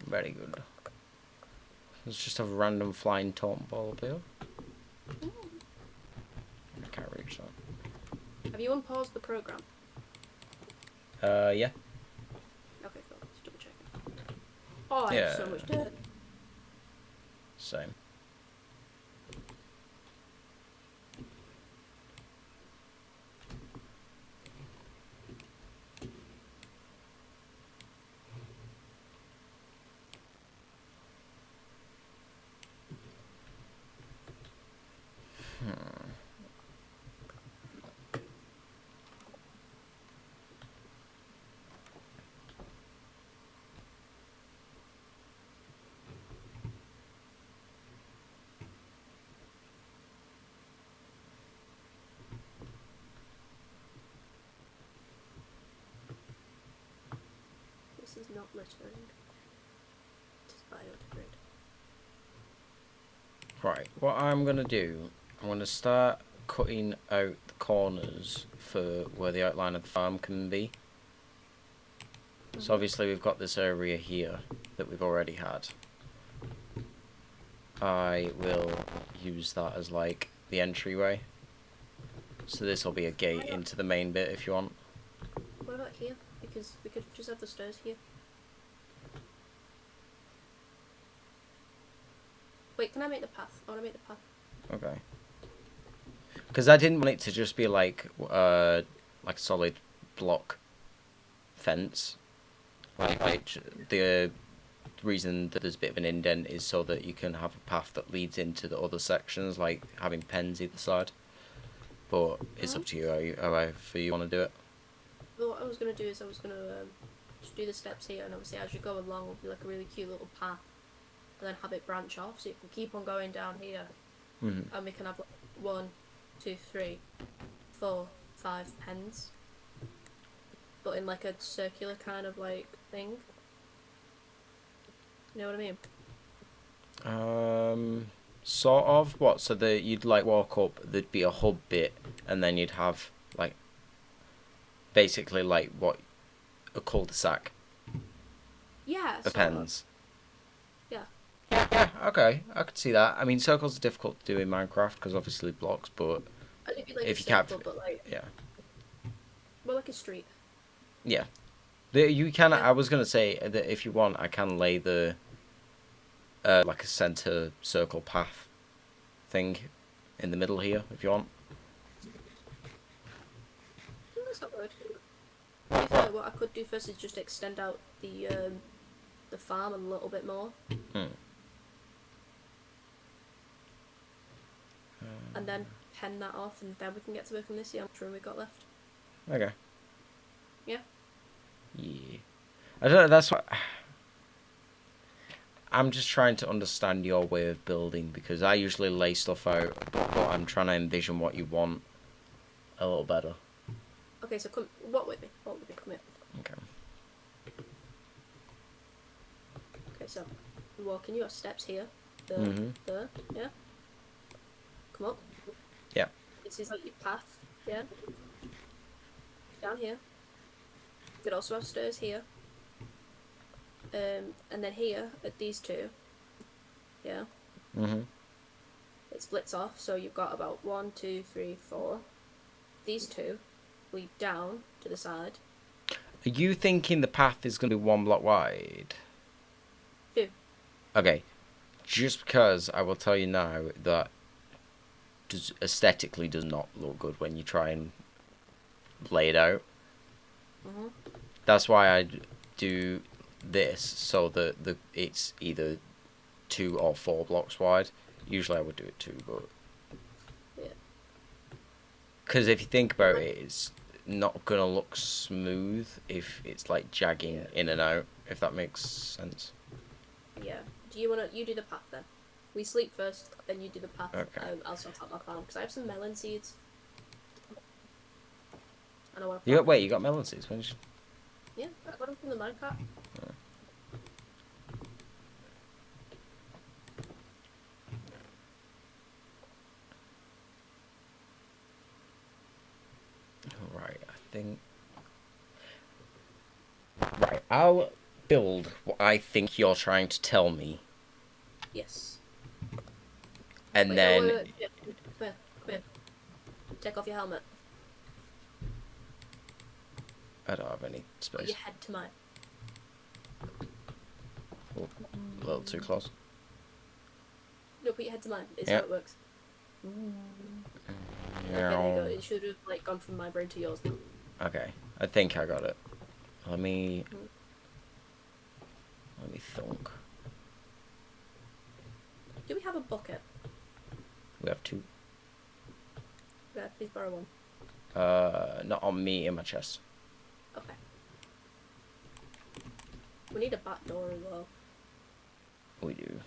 Very good. Let's just have a random flying taunt ball up here. I can't reach that. Have you unpaused the program? Yeah. Okay, cool. Let's double check. Oh, I have Yeah. so much dirt. Same. This is not littering. It is biodegrade. Right, what I'm going to do, I'm going to start cutting out the corners for where the outline of the farm can be. So obviously we've got this area here that we've already had. I will use that as like the entryway. So this will be a gate into the main bit if you want. What about here? Because we could just have the stairs here. Wait, can I make the path? I want to make the path. Okay. Because I didn't want it to just be like a solid block fence. Like the reason that there's a bit of an indent is so that you can have a path that leads into the other sections, like having pens either side. But it's up to you however you want to do it. Well, what I was going to do is I was going to just do the steps here, and obviously as you go along it'll be like a really cute little path, and then have it branch off so you can keep on going down here. And we can have like 1, 2, 3, 4, 5 pens, but in like a circular kind of like thing. You know what I mean? Sort of. What? So that you'd like walk up, there'd be a hub bit, and then you'd have like basically like what a cul-de-sac Yeah, of sort pens. of. Yeah. Yeah, okay, I could see that. I mean, circles are difficult to do in Minecraft because obviously blocks, but I think like if a you can't, circle, but like yeah, more like a street. yeah. You can. Yeah. I was gonna say that if you want, I can lay the like a center circle path thing in the middle here if you want. That's not good. To be fair, what I could do first is just extend out the farm a little bit more. And then pen that off, and then we can get to work on this. See how much room we got left. Okay. Yeah. Yeah. I don't know. That's what. I'm just trying to understand your way of building because I usually lay stuff out, but I'm trying to envision what you want a little better. Okay, so come. Walk with me. Walk with me. Come here. Okay. Okay, so you walk in your steps here. There. Yeah. Come up. Yeah. This is like your path. Yeah. Down here. You could also have stairs here. And then here at these two. Yeah. It splits off, so you've got about 1, 2, 3, 4. These two lead down to the side. Are you thinking the path is going to be 1 block wide? 2. Okay. Just because I will tell you now that aesthetically does not look good when you try and lay it out. That's why I do this so that it's either 2 or 4 blocks wide. Usually I would do it 2, but Yeah. because if you think about it, it's not gonna look smooth if it's like jagging in and out. If that makes sense. Yeah. Do you wanna? You do the path then. We sleep first, then you do the path. Okay. I'll sort out my farm because I have some melon seeds. And I want to. You got melon seeds? When did you... Yeah, I got them from the minecart. Right, I think I'll build what I think you're trying to tell me, Yes. and Wait, oh, then wait. Yeah, come here. Come here. Take off your helmet. I don't have any Put space. your head to mine. Oh, a little too close. No, put your head to mine. It's how Yeah. it works. Okay, Yeah. there you go. It should have like gone from my brain to yours now. Okay. I think I got it. Let me think. Do we have a bucket? We have two. Yeah, please borrow one. Not on me, in my chest. Okay. We need a back door as well. We do.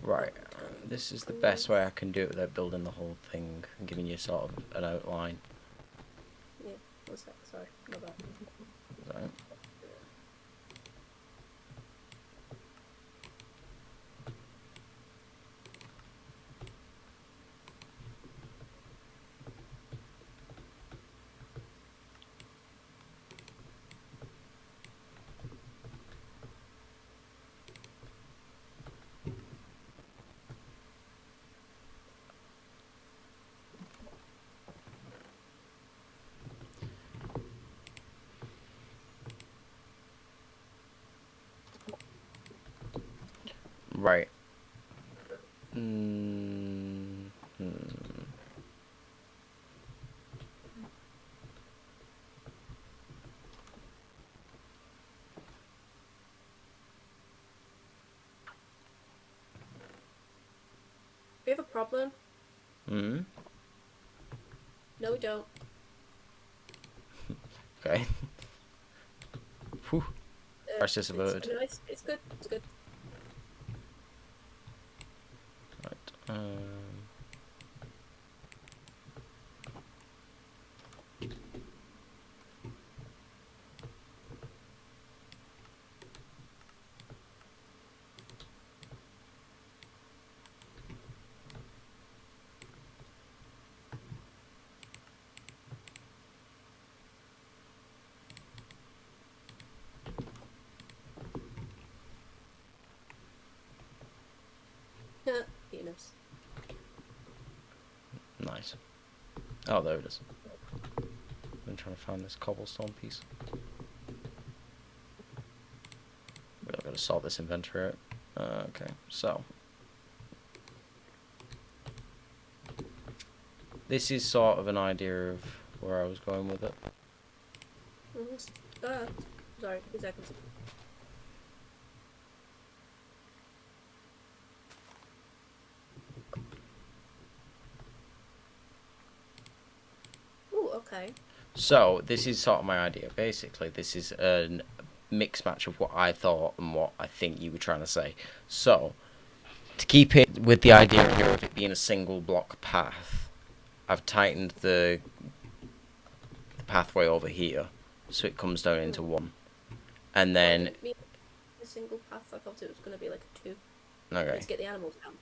Right. This is the best way I can do it without building the whole thing and giving you sort of an outline. Yeah, one sec. Sorry, my bad. Right. Right. Mm hmm. We have a problem. Hmm. No, we don't. Okay. Whew. Crisis It's averted. nice. It's good. It's good. Right. Penis. Nice. Oh, there it is. I've been trying to find this cobblestone piece. Really got to sort this inventory out. Okay, so this is sort of an idea of where I was going with it. Sorry, 2 seconds. Ooh, okay. So this is sort of my idea. Basically, this is a mixed match of what I thought and what I think you were trying to say. So to keep it with the idea here of it being a single block path, I've tightened the pathway over here so it comes down into one. And Well, I then didn't mean a single path. I thought it was going to be like a two. okay, Let's get the animals down.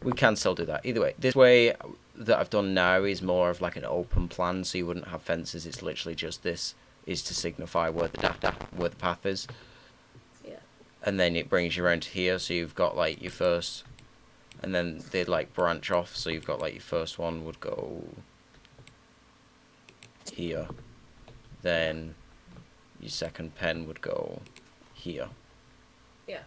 we can still do that. Either way, this way that I've done now is more of like an open plan, so you wouldn't have fences. It's literally just this is to signify where where the path is, Yeah. and then it brings you around to here. So you've got like your first, and then they like branch off. So you've got like your first one would go here, then your second pen would go here. Yeah.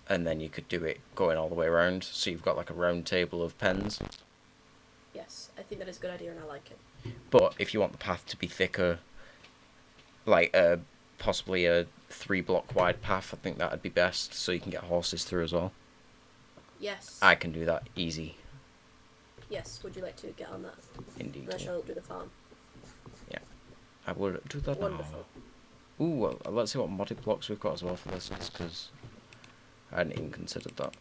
And then you could do it going all the way around. So you've got like a round table of pens. Yes, I think that is a good idea and I like it. But if you want the path to be thicker, like possibly a 3-block wide path. I think that'd be best, so you can get horses through as well. Yes. I can do that easy. Yes. Would you like to get on that? Indeed. And I shall do the farm. Yeah, I would do that Wonderful. now. Ooh, well, let's see what modded blocks we've got as well for this, because I hadn't even considered that.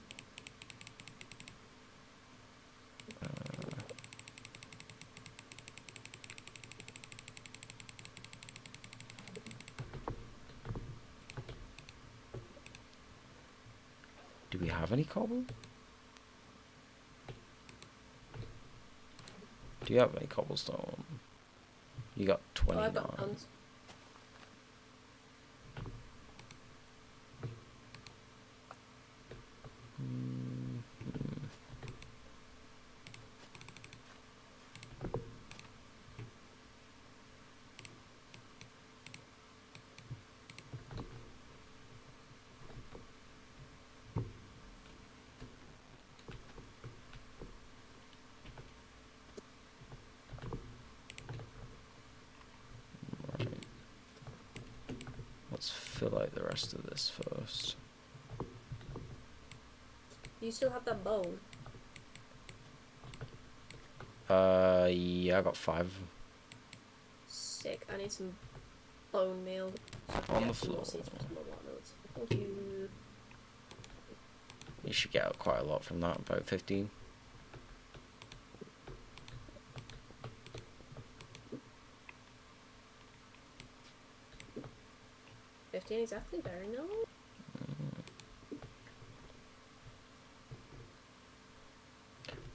Do we have any cobble? Do you have any cobblestone? You got 29. Oh, I've got tons. Right. Let's fill out the rest of this first. Do you still have that bone? Yeah, I got 5. Sick. I need some bone meal. So I can On get the some more floor. seeds from some more watermelons. Thank you. You should get out quite a lot from that, about 15. Exactly. Very nice.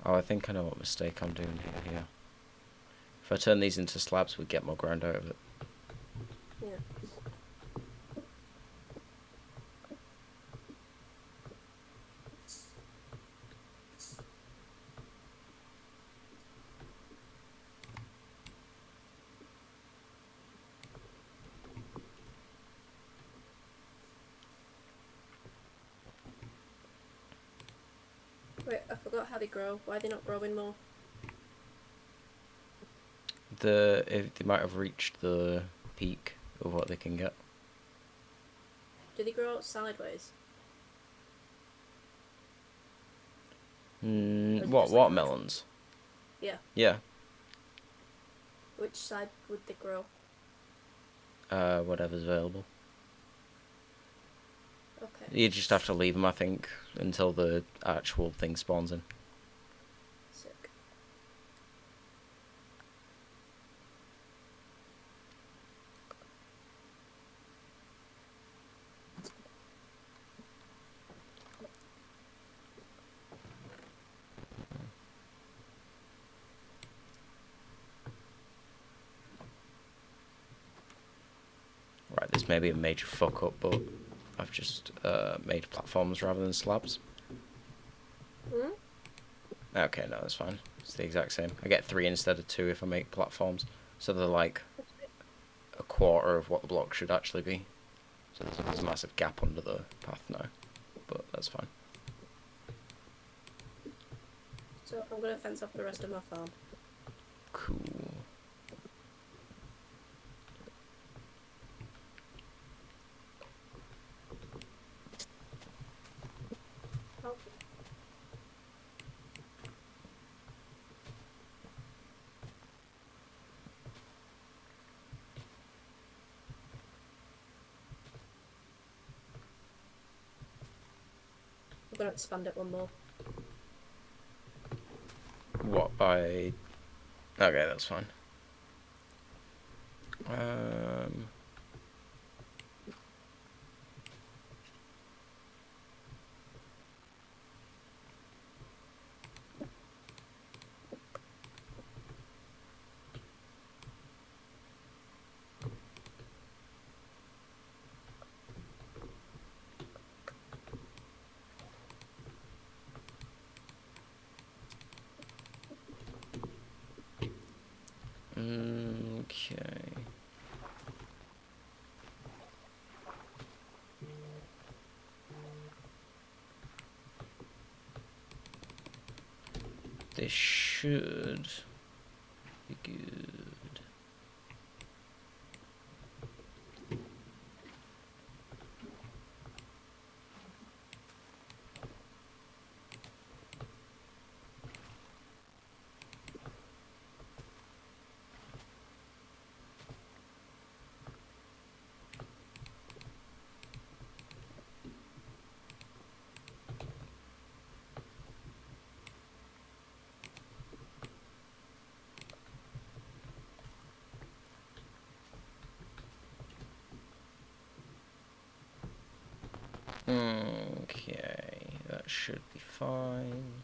Oh, I think I know what mistake I'm doing here. If I turn these into slabs, we get more ground out of it. Yeah. Wait, I forgot how they grow. Why are they not growing more? They might have reached the peak of what they can get. Do they grow sideways? Or is it What just like watermelons? Yeah. Yeah. Which side would they grow? Whatever's available. Okay. You just have to leave them, I think, until the actual thing spawns in. Sick. Right, this may be a major fuck up, but I've just made platforms rather than slabs. Hmm? Okay, no, that's fine. It's the exact same. I get 3 instead of 2 if I make platforms. So they're like a quarter of what the block should actually be. So there's a massive gap under the path now. But that's fine. So I'm gonna fence off the rest of my farm. Cool. Oh. I'm gonna expand it one more. What, by... Okay, that's fine. Okay. This should be good. Okay, that should be fine.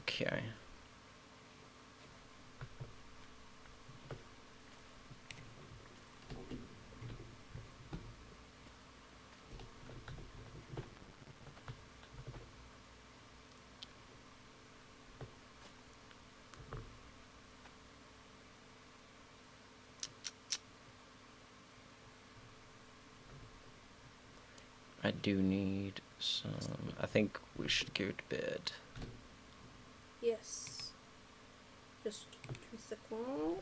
Okay. I do need some. I think we should go to bed. Yes. Just 2 seconds.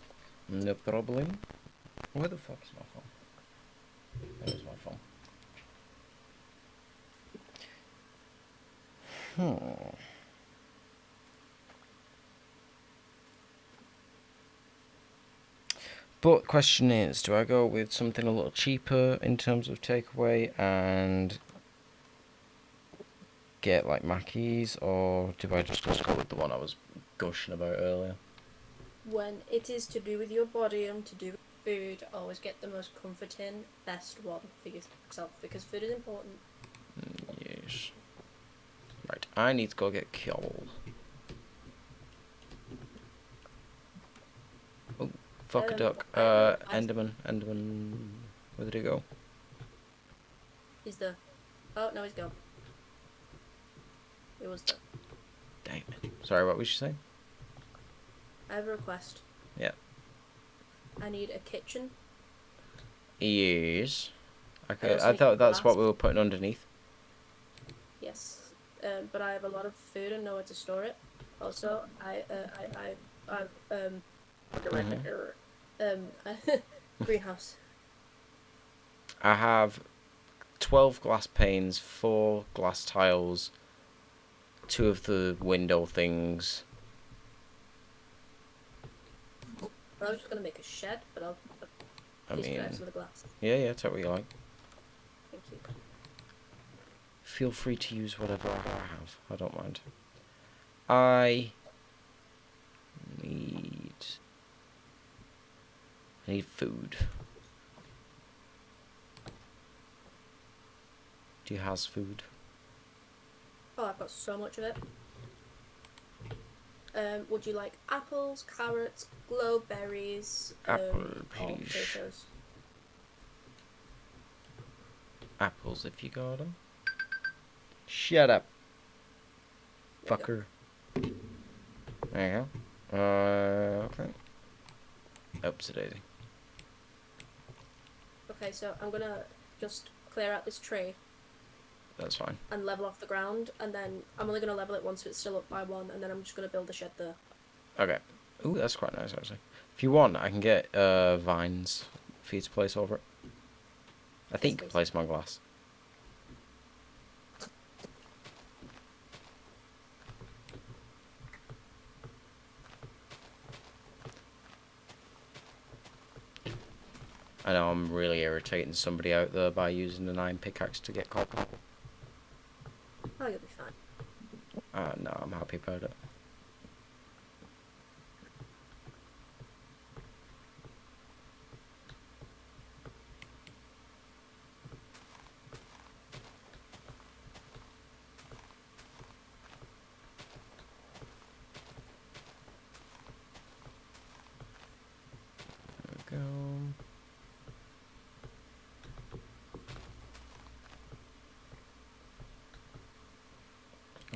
No problem. Where the fuck is my phone? There's my phone. But question is, do I go with something a little cheaper in terms of takeaway and get like Mackey's, or do I just go with the one I was gushing about earlier? When it is to do with your body and to do with food, always get the most comforting, best one for yourself because food is important. Yes. Right, I need to go get killed. Oh, fuck a duck. Enderman. Where did he go? He's the. Oh no, he's gone. It was the. Damn it. Sorry, what was you saying? I have a request. Yeah. I need a kitchen. Yes. Okay, also I need thought that's glass. what we were putting underneath. Yes. But I have a lot of food and nowhere to store it. Also, greenhouse. I have 12 glass panes, 4 glass tiles, 2 of the window things. I was just gonna make a shed, but I'll. I Please mean, grab some of the glass. yeah, take what you like. Thank you. Feel free to use whatever I have. I don't mind. I need food. Do you have food? Oh, I've got so much of it. Would you like apples, carrots, glowberries, Apple, or please. potatoes? Apples if you got them. Shut up, There you fucker. There you go. Okay. Oops, daisy. Okay, so I'm gonna just clear out this tree That's fine. and level off the ground, and then I'm only gonna level it once so it's still up by 1, and then I'm just gonna build a shed there. Okay. Ooh, that's quite nice actually. If you want, I can get vines for you to place over it. I think you can place my glass. I know I'm really irritating somebody out there by using an iron pickaxe to get copper. Oh, you'll be fine. No, I'm happy about it. There we go.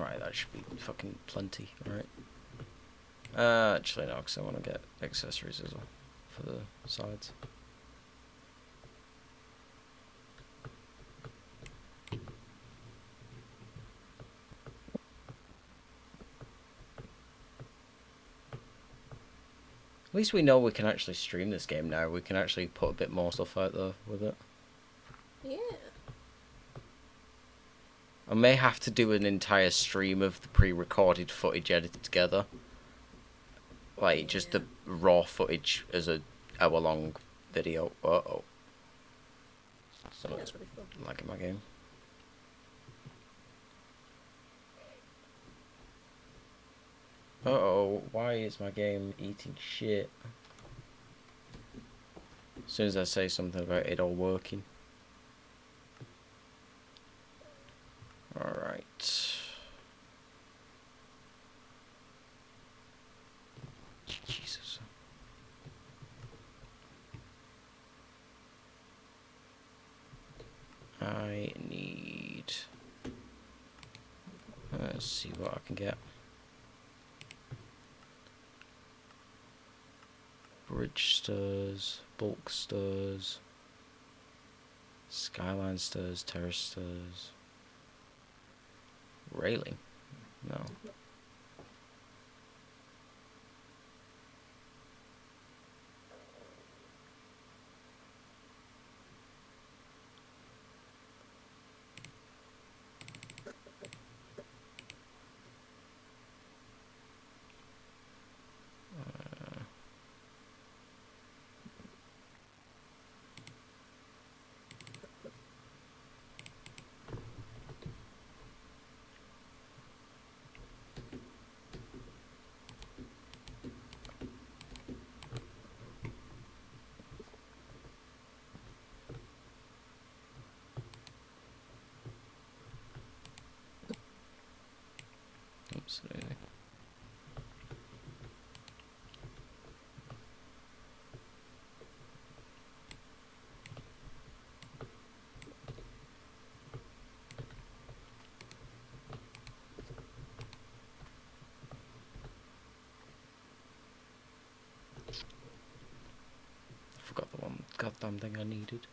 Right, that should be fucking plenty, alright? Actually no, because I want to get accessories as well for the sides. At least we know we can actually stream this game now. We can actually put a bit more stuff out there with it. Yeah. I may have to do an entire stream of the pre-recorded footage edited together. Like, just the raw footage as a hour-long video. Uh-oh. Someone's lagging my game. Uh-oh, why is my game eating shit? As soon as I say something about it all working. Alright. Jesus. I need... Let's see what I can get. Bridge stairs, bulk stairs, skyline stairs, terrace stairs. Railing? No. Absolutely. I forgot the one goddamn thing I needed.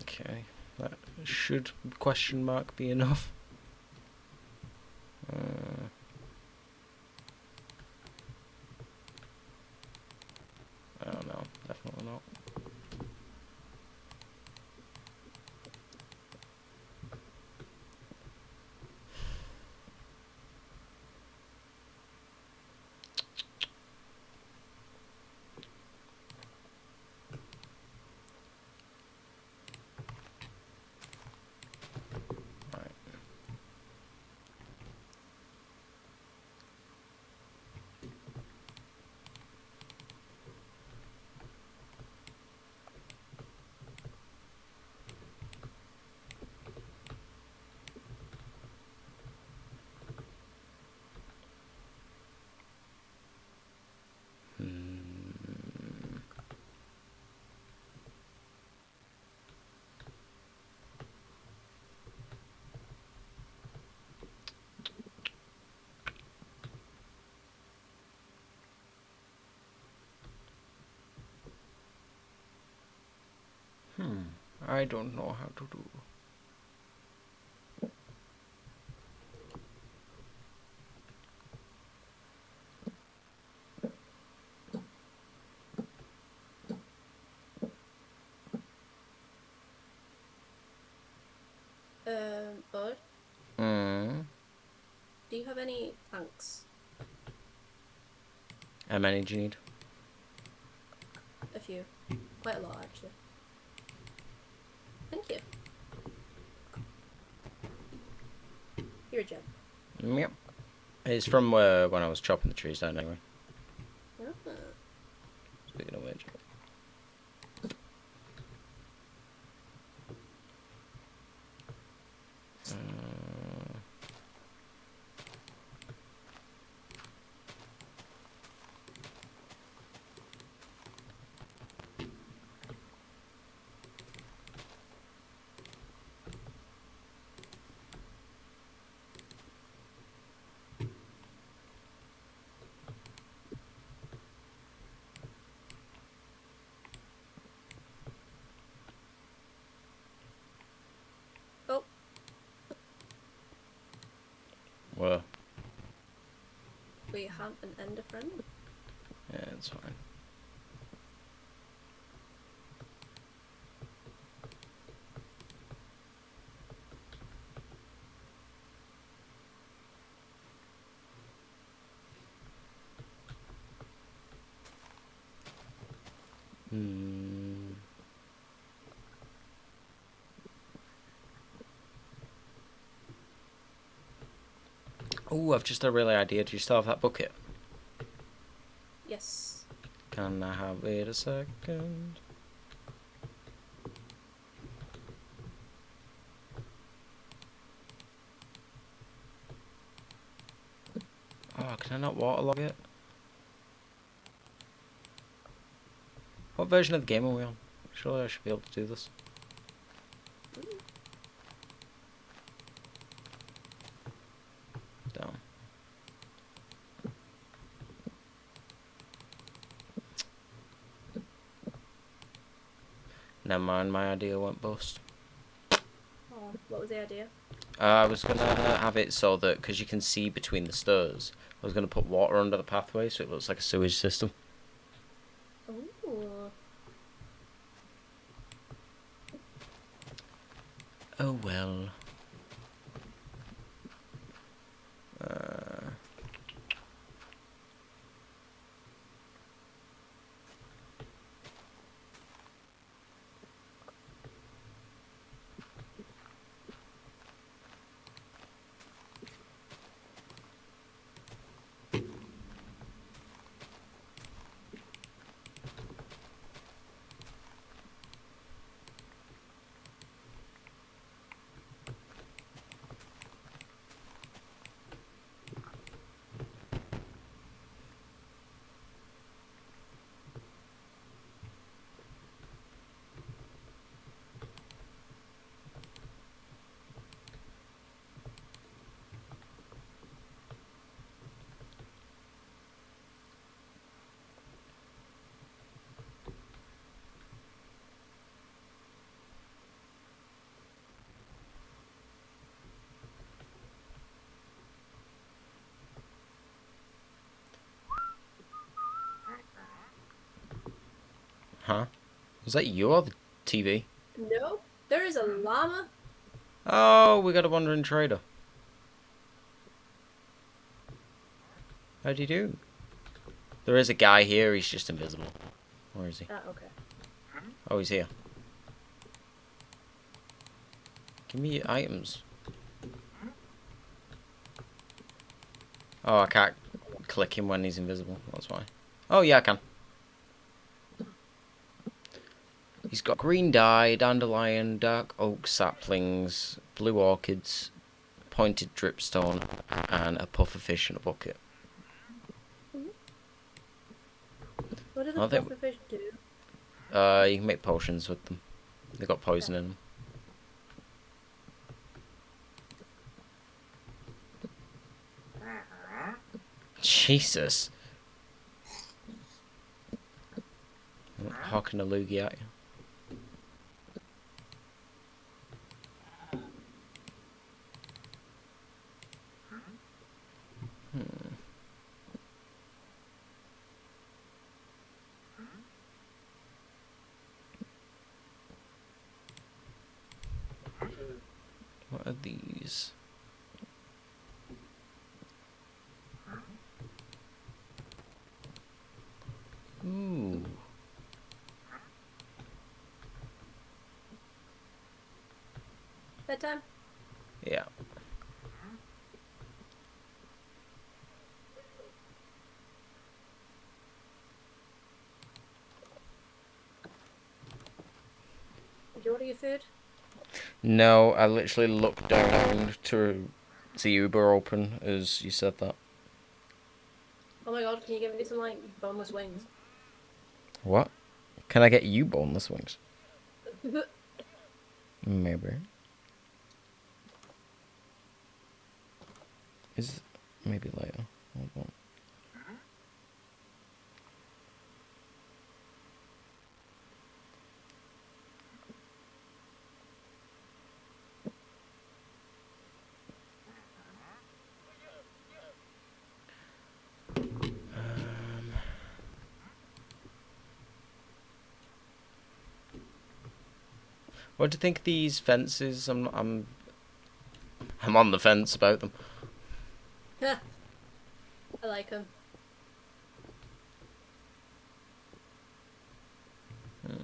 Okay, that should question mark be enough. I don't know, definitely not. Right. I don't know how to do. Bud, Hmm. do you have any planks? How many do you need? A few. Quite a lot, actually. Thank you. You're a gem. Yep. It's from when I was chopping the trees down anyway. Ah. Speaking of which. Well, We have an ender friend. yeah, it's fine. Hmm. Oh, I've just had a really idea. Do you still have that bucket? Yes. Can I have it a second? Oh, can I not waterlog it? What version of the game are we on? Surely I should be able to do this. Down. Never mind, my idea went bust. Oh, what was the idea? I was going to have it so that, because you can see between the stairs, I was going to put water under the pathway so it looks like a sewage system. Oh. Oh well. Uh, huh? Was that you or the TV? No, there is a llama. Oh, we got a wandering trader. How do you do? There is a guy here, he's just invisible. Where is he? Ah, okay. Oh, he's here. Give me your items. Oh, I can't click him when he's invisible. That's why. Oh, yeah, I can. He's got green dye, dandelion, dark oak saplings, blue orchids, pointed dripstone, and a puffer fish in a bucket. What did the I think pufferfish do? you can make potions with them. They got poison in them. Jesus. Hawking a loogie at you. What are these? Ooh. Bedtime? Yeah. Did you order your food? No, I literally looked down to see Uber open as you said that. Oh my god, can you give me some, like, boneless wings? What? Can I get you boneless wings? Maybe. Is maybe later. Hold on. What do you think of these fences? I'm on the fence about them. I like them.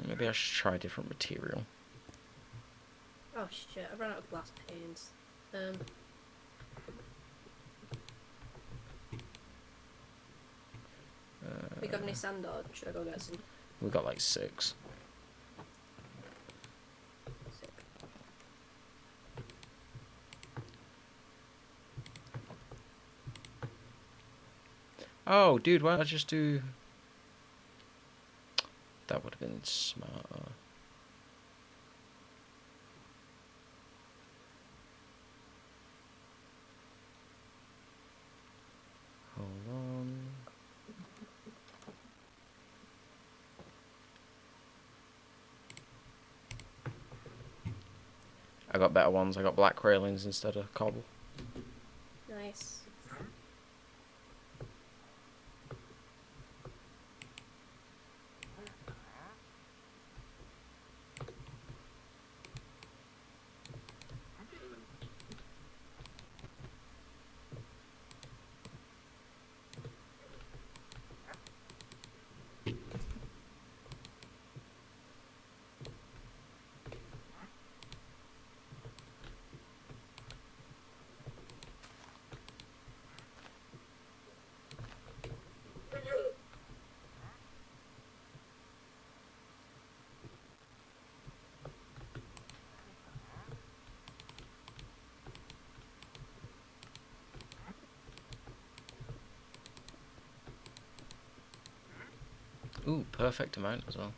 Maybe I should try a different material. Oh shit! I ran out of glass panes. We got any sand, or should I go get some? We got like 6. Sick. Oh, dude, why don't I just do... That would have been smarter. Hold on. I got better ones. I got black railings instead of cobble. Nice. Ooh, perfect amount as well.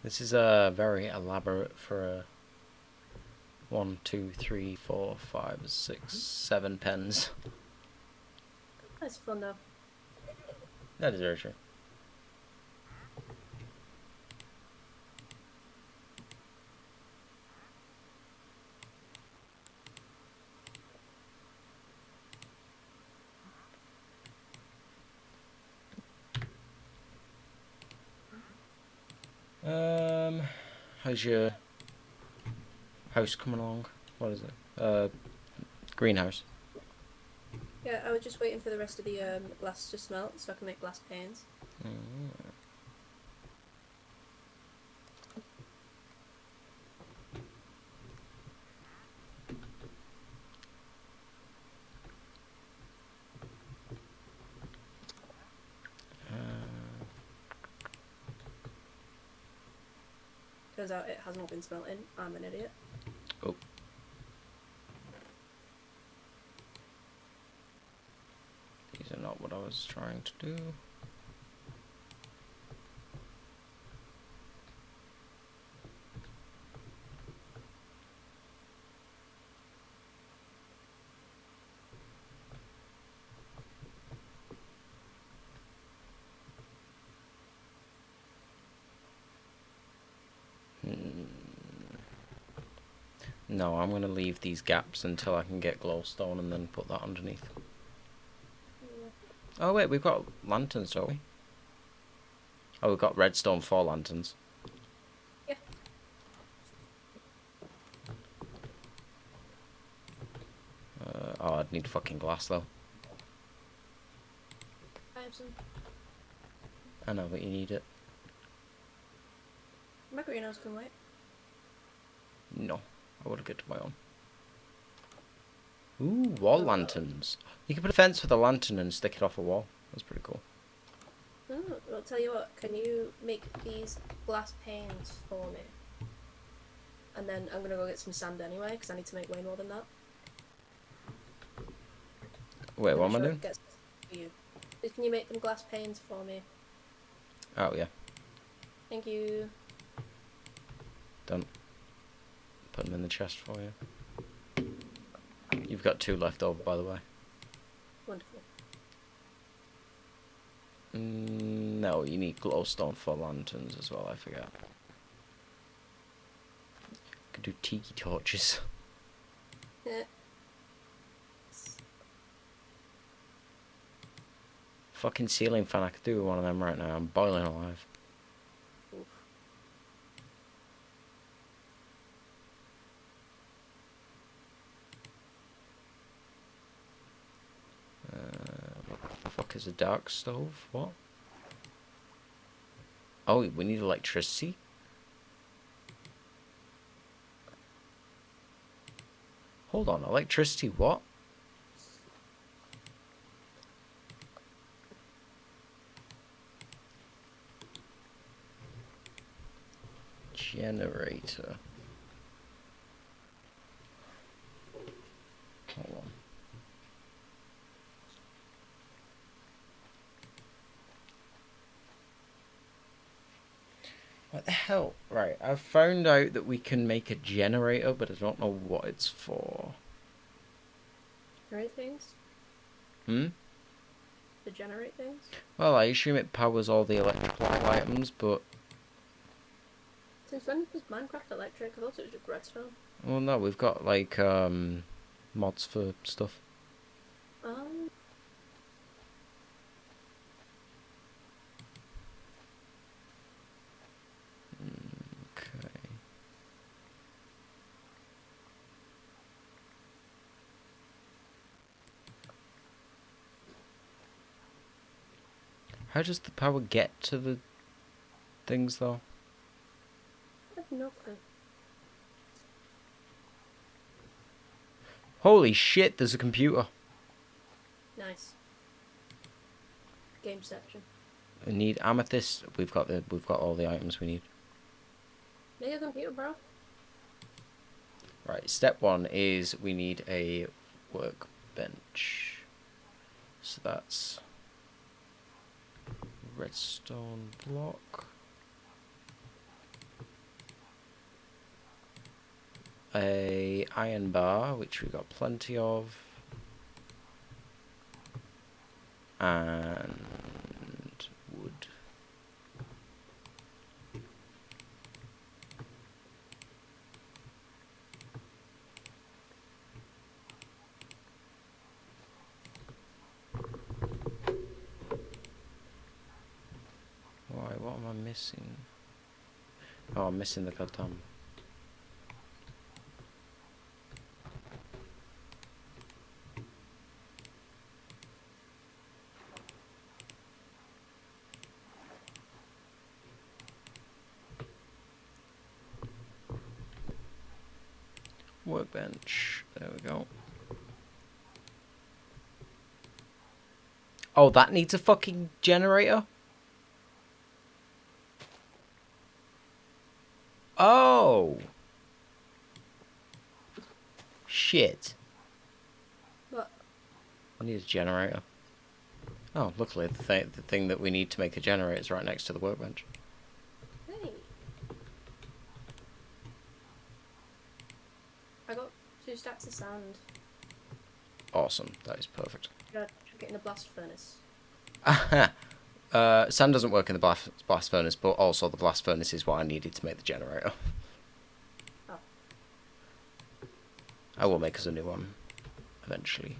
This is very elaborate for a 1, 2, 3, 4, 5, 6, 7 pens. That's fun though. That is very true. How's your house coming along? What is it? Greenhouse. Yeah, I was just waiting for the rest of the glass to smelt so I can make glass panes. Turns out it hasn't all been smelting. I'm an idiot. Oh. These are not what I was trying to do. No, I'm going to leave these gaps until I can get glowstone and then put that underneath. Yeah. Oh wait, we've got lanterns, don't we? Oh, we've got redstone for lanterns. Yeah. Oh, I'd need fucking glass though. I have some. I know, but you need it. My greenhouse can wait. No, I would have get to my own. Ooh, wall lanterns. You can put a fence with a lantern and stick it off a wall. That's pretty cool. Oh, I'll tell you what, can you make these glass panes for me? And then I'm gonna go get some sand anyway, because I need to make way more than that. Wait, I'm what gonna am I show doing? it gets for you. Please can you make them glass panes for me? Oh, yeah. Thank you. Done. Put them in the chest for you. You've got 2 left over, by the way. Wonderful. No, you need glowstone for lanterns as well, I forgot. Could do tiki torches. Yeah. Fucking ceiling fan, I could do with one of them right now. I'm boiling alive. Oof. What the fuck is a dark stove? What? Oh, we need electricity? Hold on, electricity what? Generator. Hold on. What the hell? Right, I've found out that we can make a generator, but I don't know what it's for. Generate things? Hmm? To generate things? Well, I assume it powers all the electrical items, but... Since when was Minecraft electric? I thought it was just redstone. Well, no, we've got, like, mods for stuff. Um, Okay. How does the power get to the things, though? I have no clue. Holy shit, there's a computer. Nice. Gameception. I need amethyst. We've got all the items we need. Make a computer, bro. Right, step 1 is we need a workbench. So that's redstone block. A iron bar, which we got plenty of. And wood. Why? What am I missing? Oh, I'm missing the goddamn... workbench. There we go. Oh, that needs a fucking generator? Oh! Shit. What? I need a generator. Oh, luckily the thing that we need to make the generator is right next to the workbench. Hey. I got 2 stacks of sand. Awesome. That is perfect. Should I chuck it in a blast furnace? Sand doesn't work in the blast furnace, but also the blast furnace is what I needed to make the generator. Oh. I will make us a new one eventually.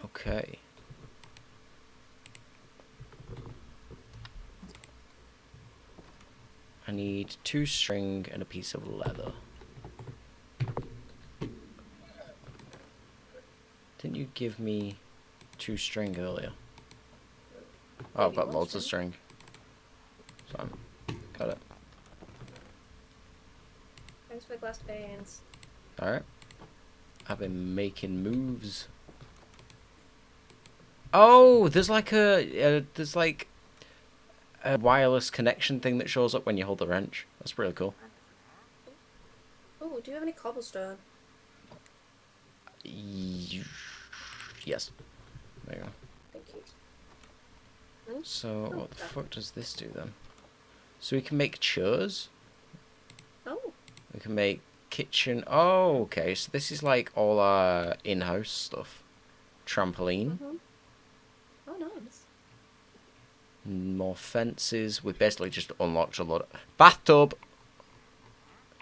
Okay. I need 2 string and a piece of leather. Didn't you give me 2 string earlier? Oh, I've Maybe got 1 loads of string. string. So got it. Thanks for the glass panes. Alright. I've been making moves. Oh, there's like a wireless connection thing that shows up when you hold the wrench. That's really cool. Oh, do you have any cobblestone? Yes. There you go. Thank you. Hmm? So Oh, what the fuck does this do then? So we can make chairs. oh. We can make kitchen. Oh, okay. So this is like all our in-house stuff. Trampoline. Mm-hmm. Oh, nice. More fences. We basically just unlocked a lot of... Bathtub!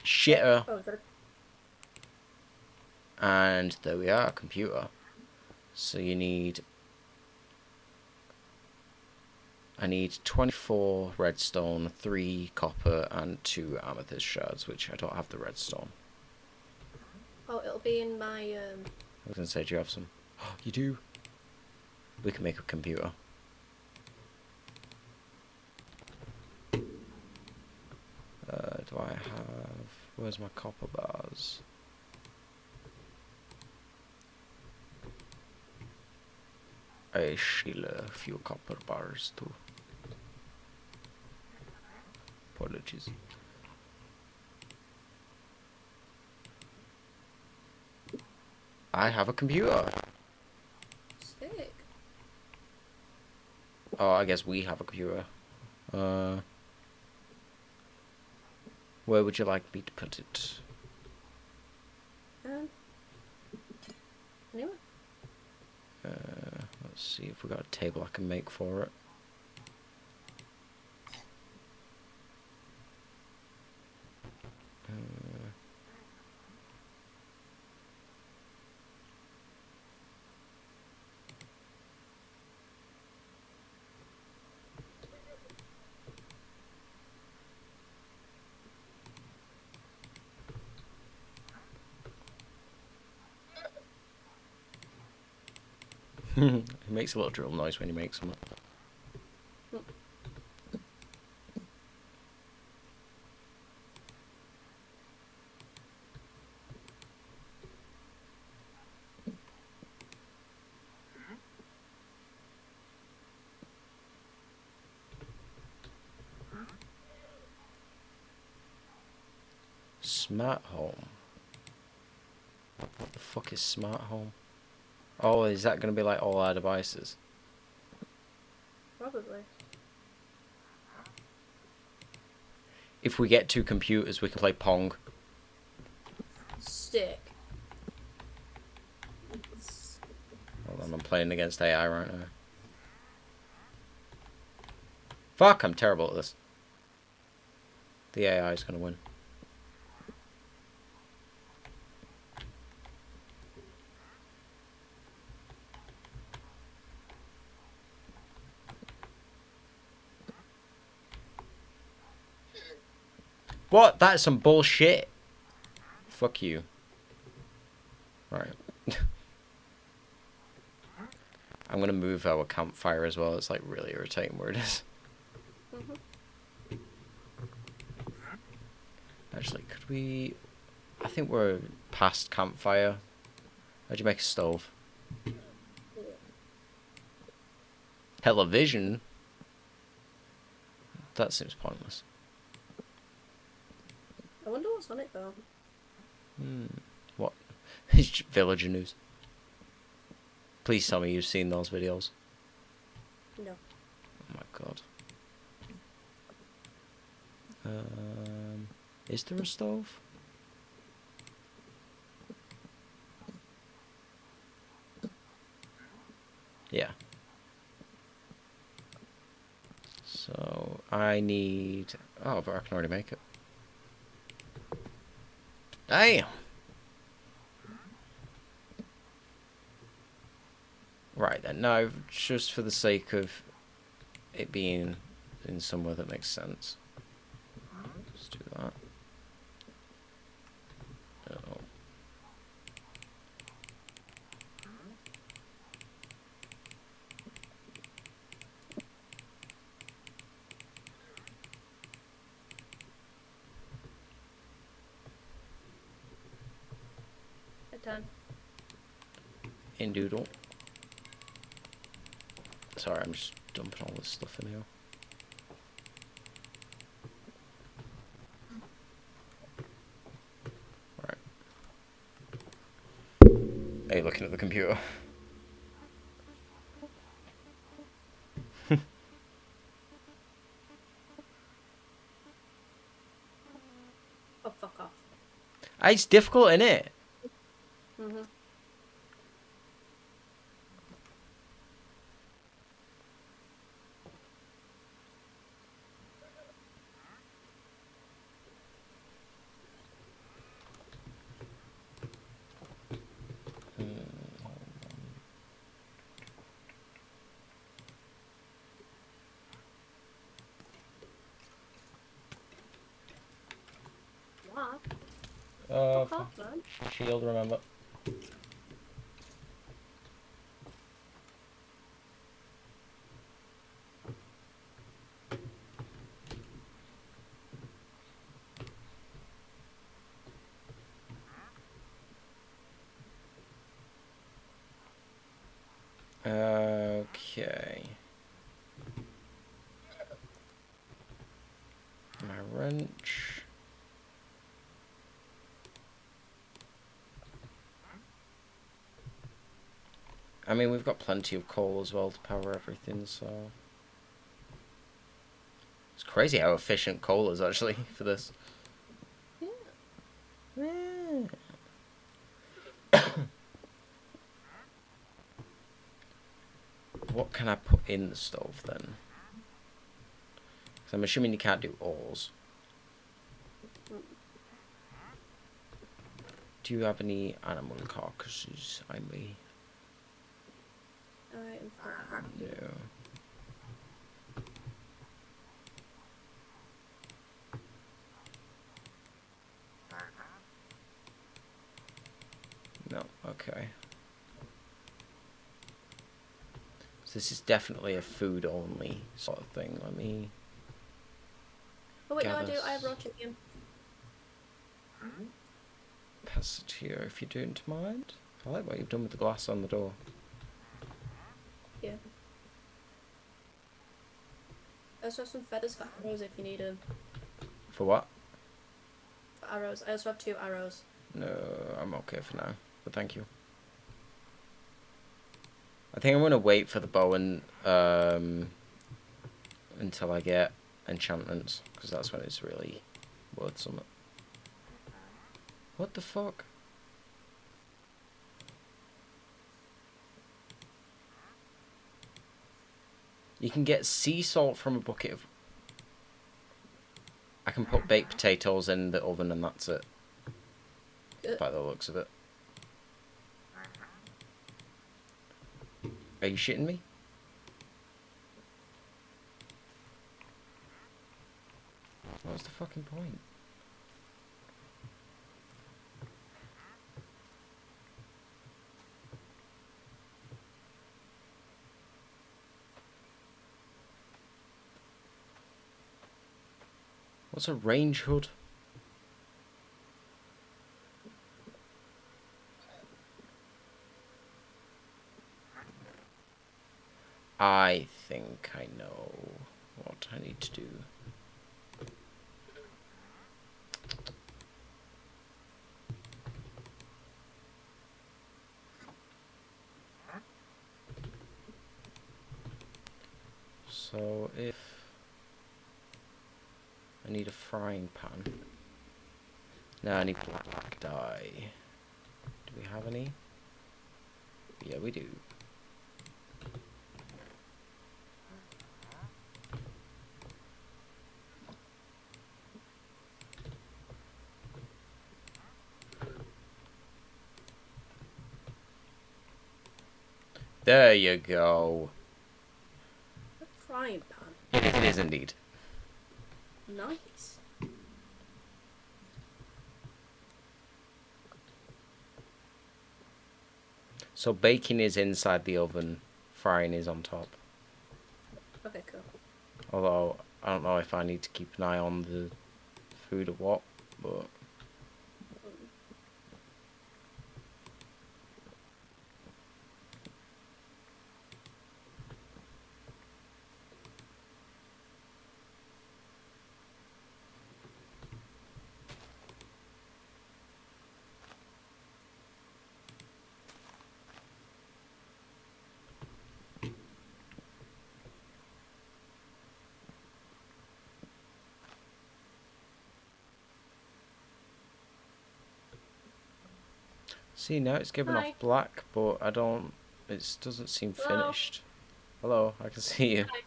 Sick. Shitter. Oh, got a... And there we are, computer. So you need... I need 24 redstone, 3 copper, and 2 amethyst shards, which I don't have the redstone. Oh, it'll be in my, I was going to say, do you have some? Oh, you do? We can make a computer. Do I have... Where's my copper bars? I steal a few copper bars too. Apologies. I have a computer. Sick. Oh, I guess we have a computer. Where would you like me to put it? Anyway. Let's see if we got a table I can make for it. It makes a little drill noise when you make something. Smart home. What the fuck is smart home? Oh, is that going to be like all our devices? Probably. If we get 2 computers, we can play Pong. Sick. Hold on, I'm playing against AI right now. Fuck, I'm terrible at this. The AI is going to win. What? That's some bullshit. Fuck you. Right. I'm going to move our campfire as well. It's like really irritating where it is. Actually, could we... I think we're past campfire. How'd you make a stove? Television? That seems pointless. I wonder what's on it though. What? It's just villager news. Please tell me you've seen those videos. No. Oh my god. Is there a stove? Yeah. So I need... Oh, but I can already make it. Damn! Right then, now just for the sake of it being in somewhere that makes sense. Let's do that. Oh. Done. In doodle. Sorry, I'm just dumping all this stuff in here. Right. Are you looking at the computer? Oh, fuck off. It's difficult, isn't it? Mm-hmm. What? Fuck off, man. Shield, remember. Okay. My wrench. I mean, we've got plenty of coal as well to power everything, so... It's crazy how efficient coal is, actually, for this. Yeah. What can I put in the stove, then? 'Cause I'm assuming you can't do ores. Do you have any animal carcasses? I may. I'm fine. No. No, okay. So this is definitely a food only sort of thing. Let me... Oh wait, no I do, I have raw chicken. pass it here if you don't mind. I like what you've done with the glass on the door. Yeah. I also have some feathers for arrows if you need them. For what? For arrows. I also have 2 arrows. No, I'm okay for now. But thank you. I think I'm gonna wait for the bow and until I get enchantments, because that's when it's really worth something. What the fuck? You can get sea salt from a bucket of... I can put baked potatoes in the oven and that's it. By the looks of it. Are you shitting me? What's the fucking point? What's a range hood? I think I know what I need to do. So if I need a frying pan. Now I need black dye. Do we have any? Yeah, we do. There you go. Frying pan. It is indeed. Nice. So baking is inside the oven, frying is on top. Okay, cool. Although, I don't know if I need to keep an eye on the food or what, but... See, now it's giving off Hi. black, but I don't... It doesn't seem Hello. finished. Hello, I can see you. Hi.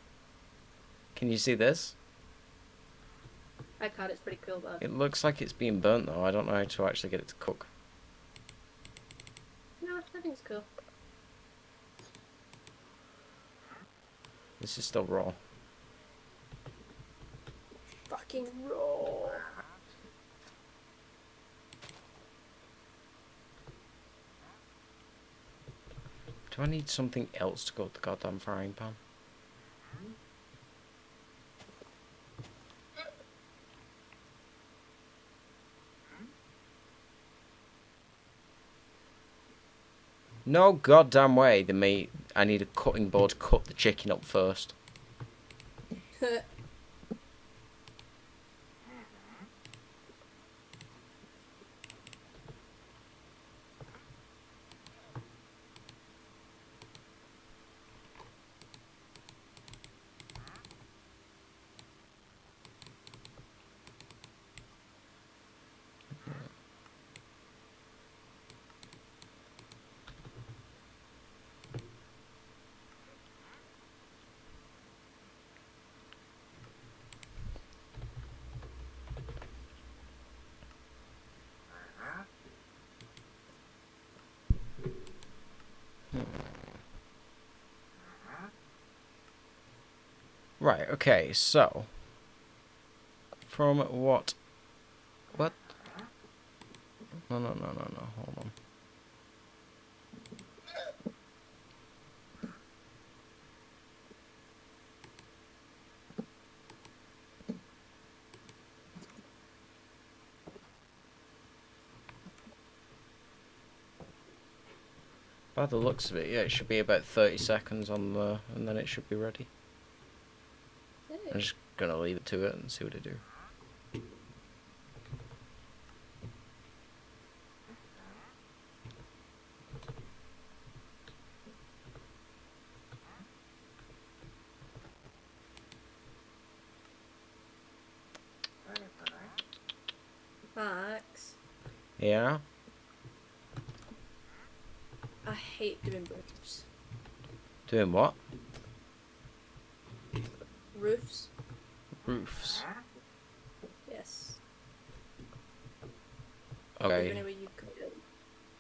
Can you see this? I can't. It's pretty cool though. It looks like it's being burnt though. I don't know how to actually get it to cook. No, I think it's cool. This is still raw. Fucking raw. Do I need something else to go with the goddamn frying pan? No goddamn way. I need a cutting board to cut the chicken up first. Right, okay, so... From what... What? No, hold on. By the looks of it, yeah, it should be about 30 seconds on the... and then it should be ready. I'm just gonna leave it to it and see what it do. Max, Yeah? I hate doing roofs. Doing what? Roofs? Roofs. Yes. Is Okay. there any way you could do it?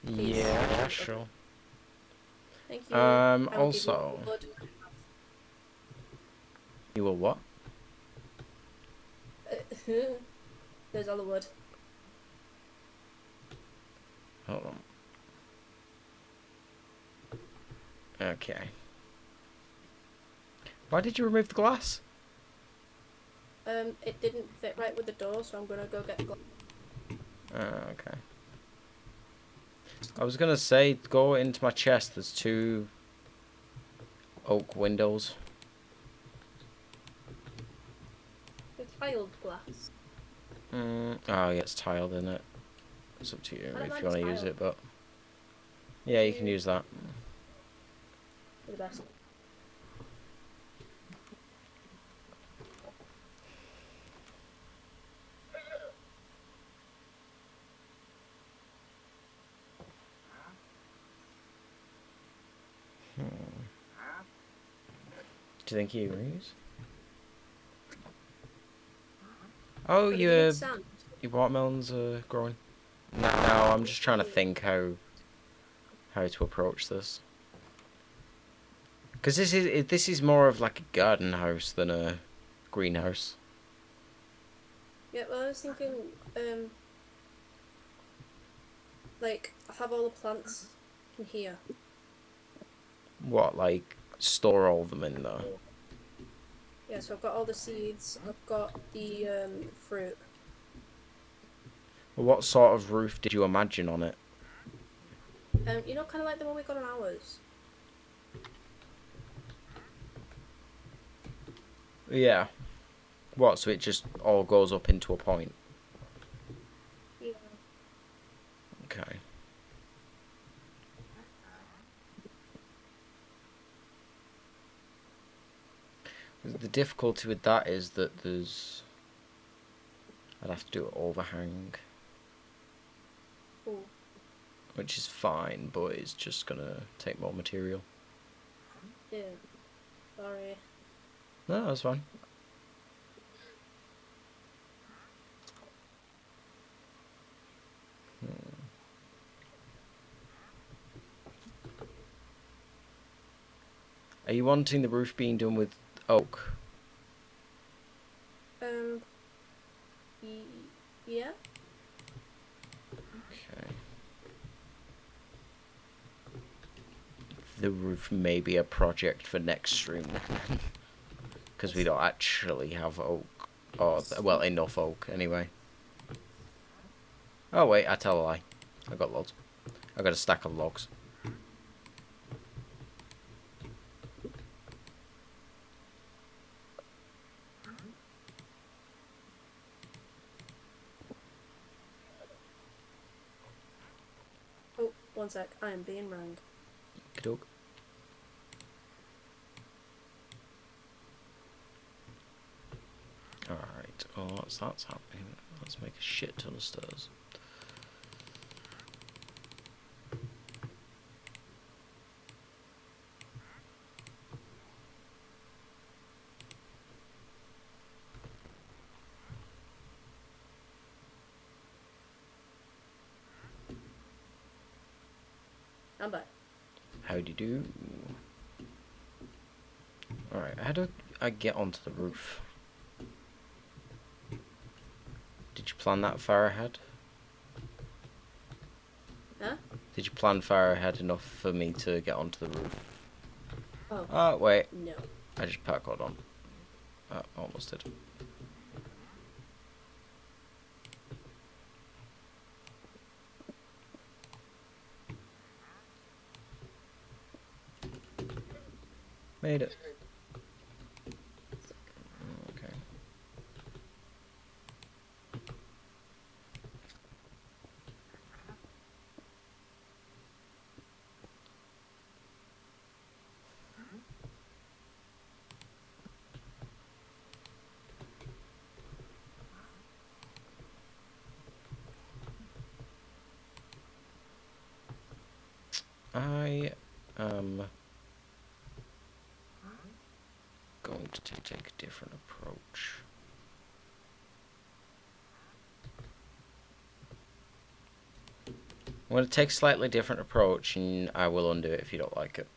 Please. Yeah, sure. Thank you. I will Also... give you wood. You will what? There's all the wood. Hold on. Okay. Why did you remove the glass? It didn't fit right with the door, so I'm gonna go get glass. Okay. I was gonna say, go into my chest. There's 2 oak windows. The tiled glass. Oh yeah, it's tiled in it. It's up to you I don't if mind you want to tiled. use it, but yeah, you can use that. The best. Do you think he agrees? Oh, But you need sand. your watermelons are growing. No, I'm just trying to think how to approach this. Because this is more of like a garden house than a greenhouse. Yeah, well, I was thinking, like, have all the plants in here. What, like store all of them in there? Yeah, so I've got all the seeds, I've got the fruit. What sort of roof did you imagine on it? You know, kind of like the one we got on ours. Yeah. What, so it just all goes up into a point? Yeah. Okay. The difficulty with that is that there's... I'd have to do an overhang. Ooh. which is fine, but it's just gonna take more material. Yeah. Sorry. No, that's fine. Are you wanting the roof being done with oak? Um. Yeah. Okay. The roof may be a project for next stream, because we don't actually have oak, or well, enough oak anyway. Oh wait, I tell a lie. I got loads. I got a stack of logs. Oh, one sec. I am being wrong. Okey-doke. Alright, oh, that's happening. Let's make a shit ton of stairs. I'm back. How'd you do? Alright, how do I get onto the roof? Did you plan that far ahead? Huh? Did you plan far ahead enough for me to get onto the roof? Oh. Oh, wait. No. I just parkoured on. Almost did. Made it. Okay. I am going to take a different approach. I'm going to take a slightly different approach, and I will undo it if you don't like it.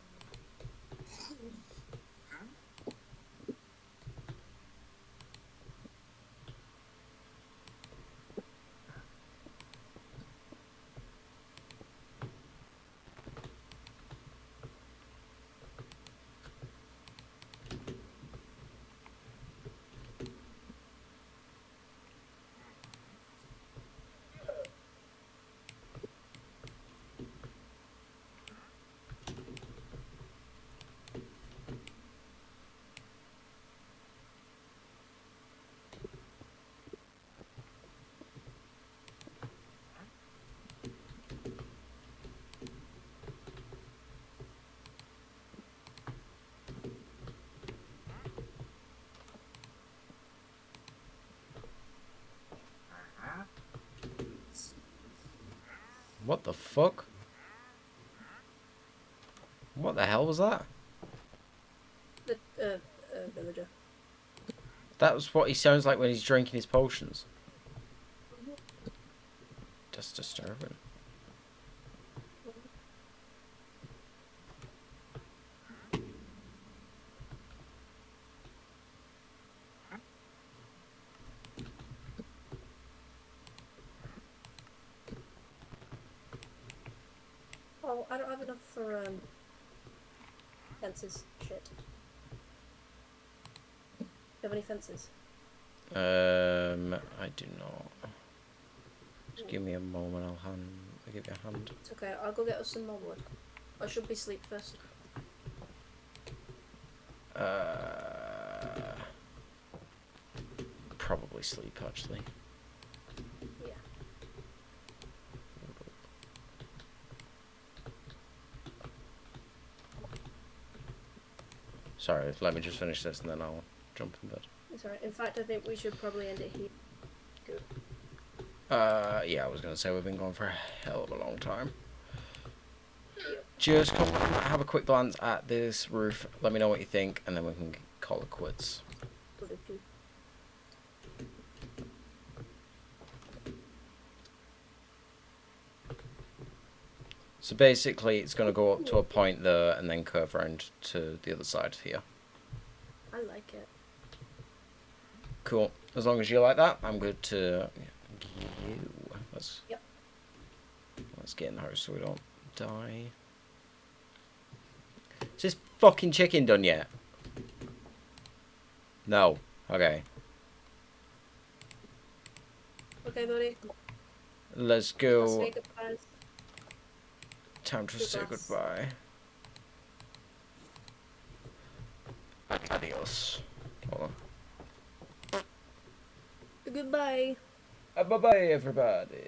What the fuck? What the hell was that? The villager. That was what he sounds like when he's drinking his potions. That's disturbing. Oh, I don't have enough for fences. Shit. Do you have any fences? I do not. Just give me a moment, I'll give you a hand. It's okay, I'll go get us some more wood. Or should we sleep first? Probably sleep, actually. Yeah. Sorry, let me just finish this and then I'll jump in bed. It's alright. In fact, I think we should probably end it here. Good. Yeah, I was gonna say we've been going for a hell of a long time. just come and have a quick glance at this roof. Let me know what you think, and then we can call it quits. So basically, it's going to go up to a point there, and then curve around to the other side here. I like it. Cool. As long as you like that, I'm good to you. Let's get in the house so we don't die. Is this fucking chicken done yet? No. Okay. Okay, buddy. Let's Let's go. say goodbyes. Time to say goodbye. Adios. Hold on. Goodbye. Bye bye, everybody.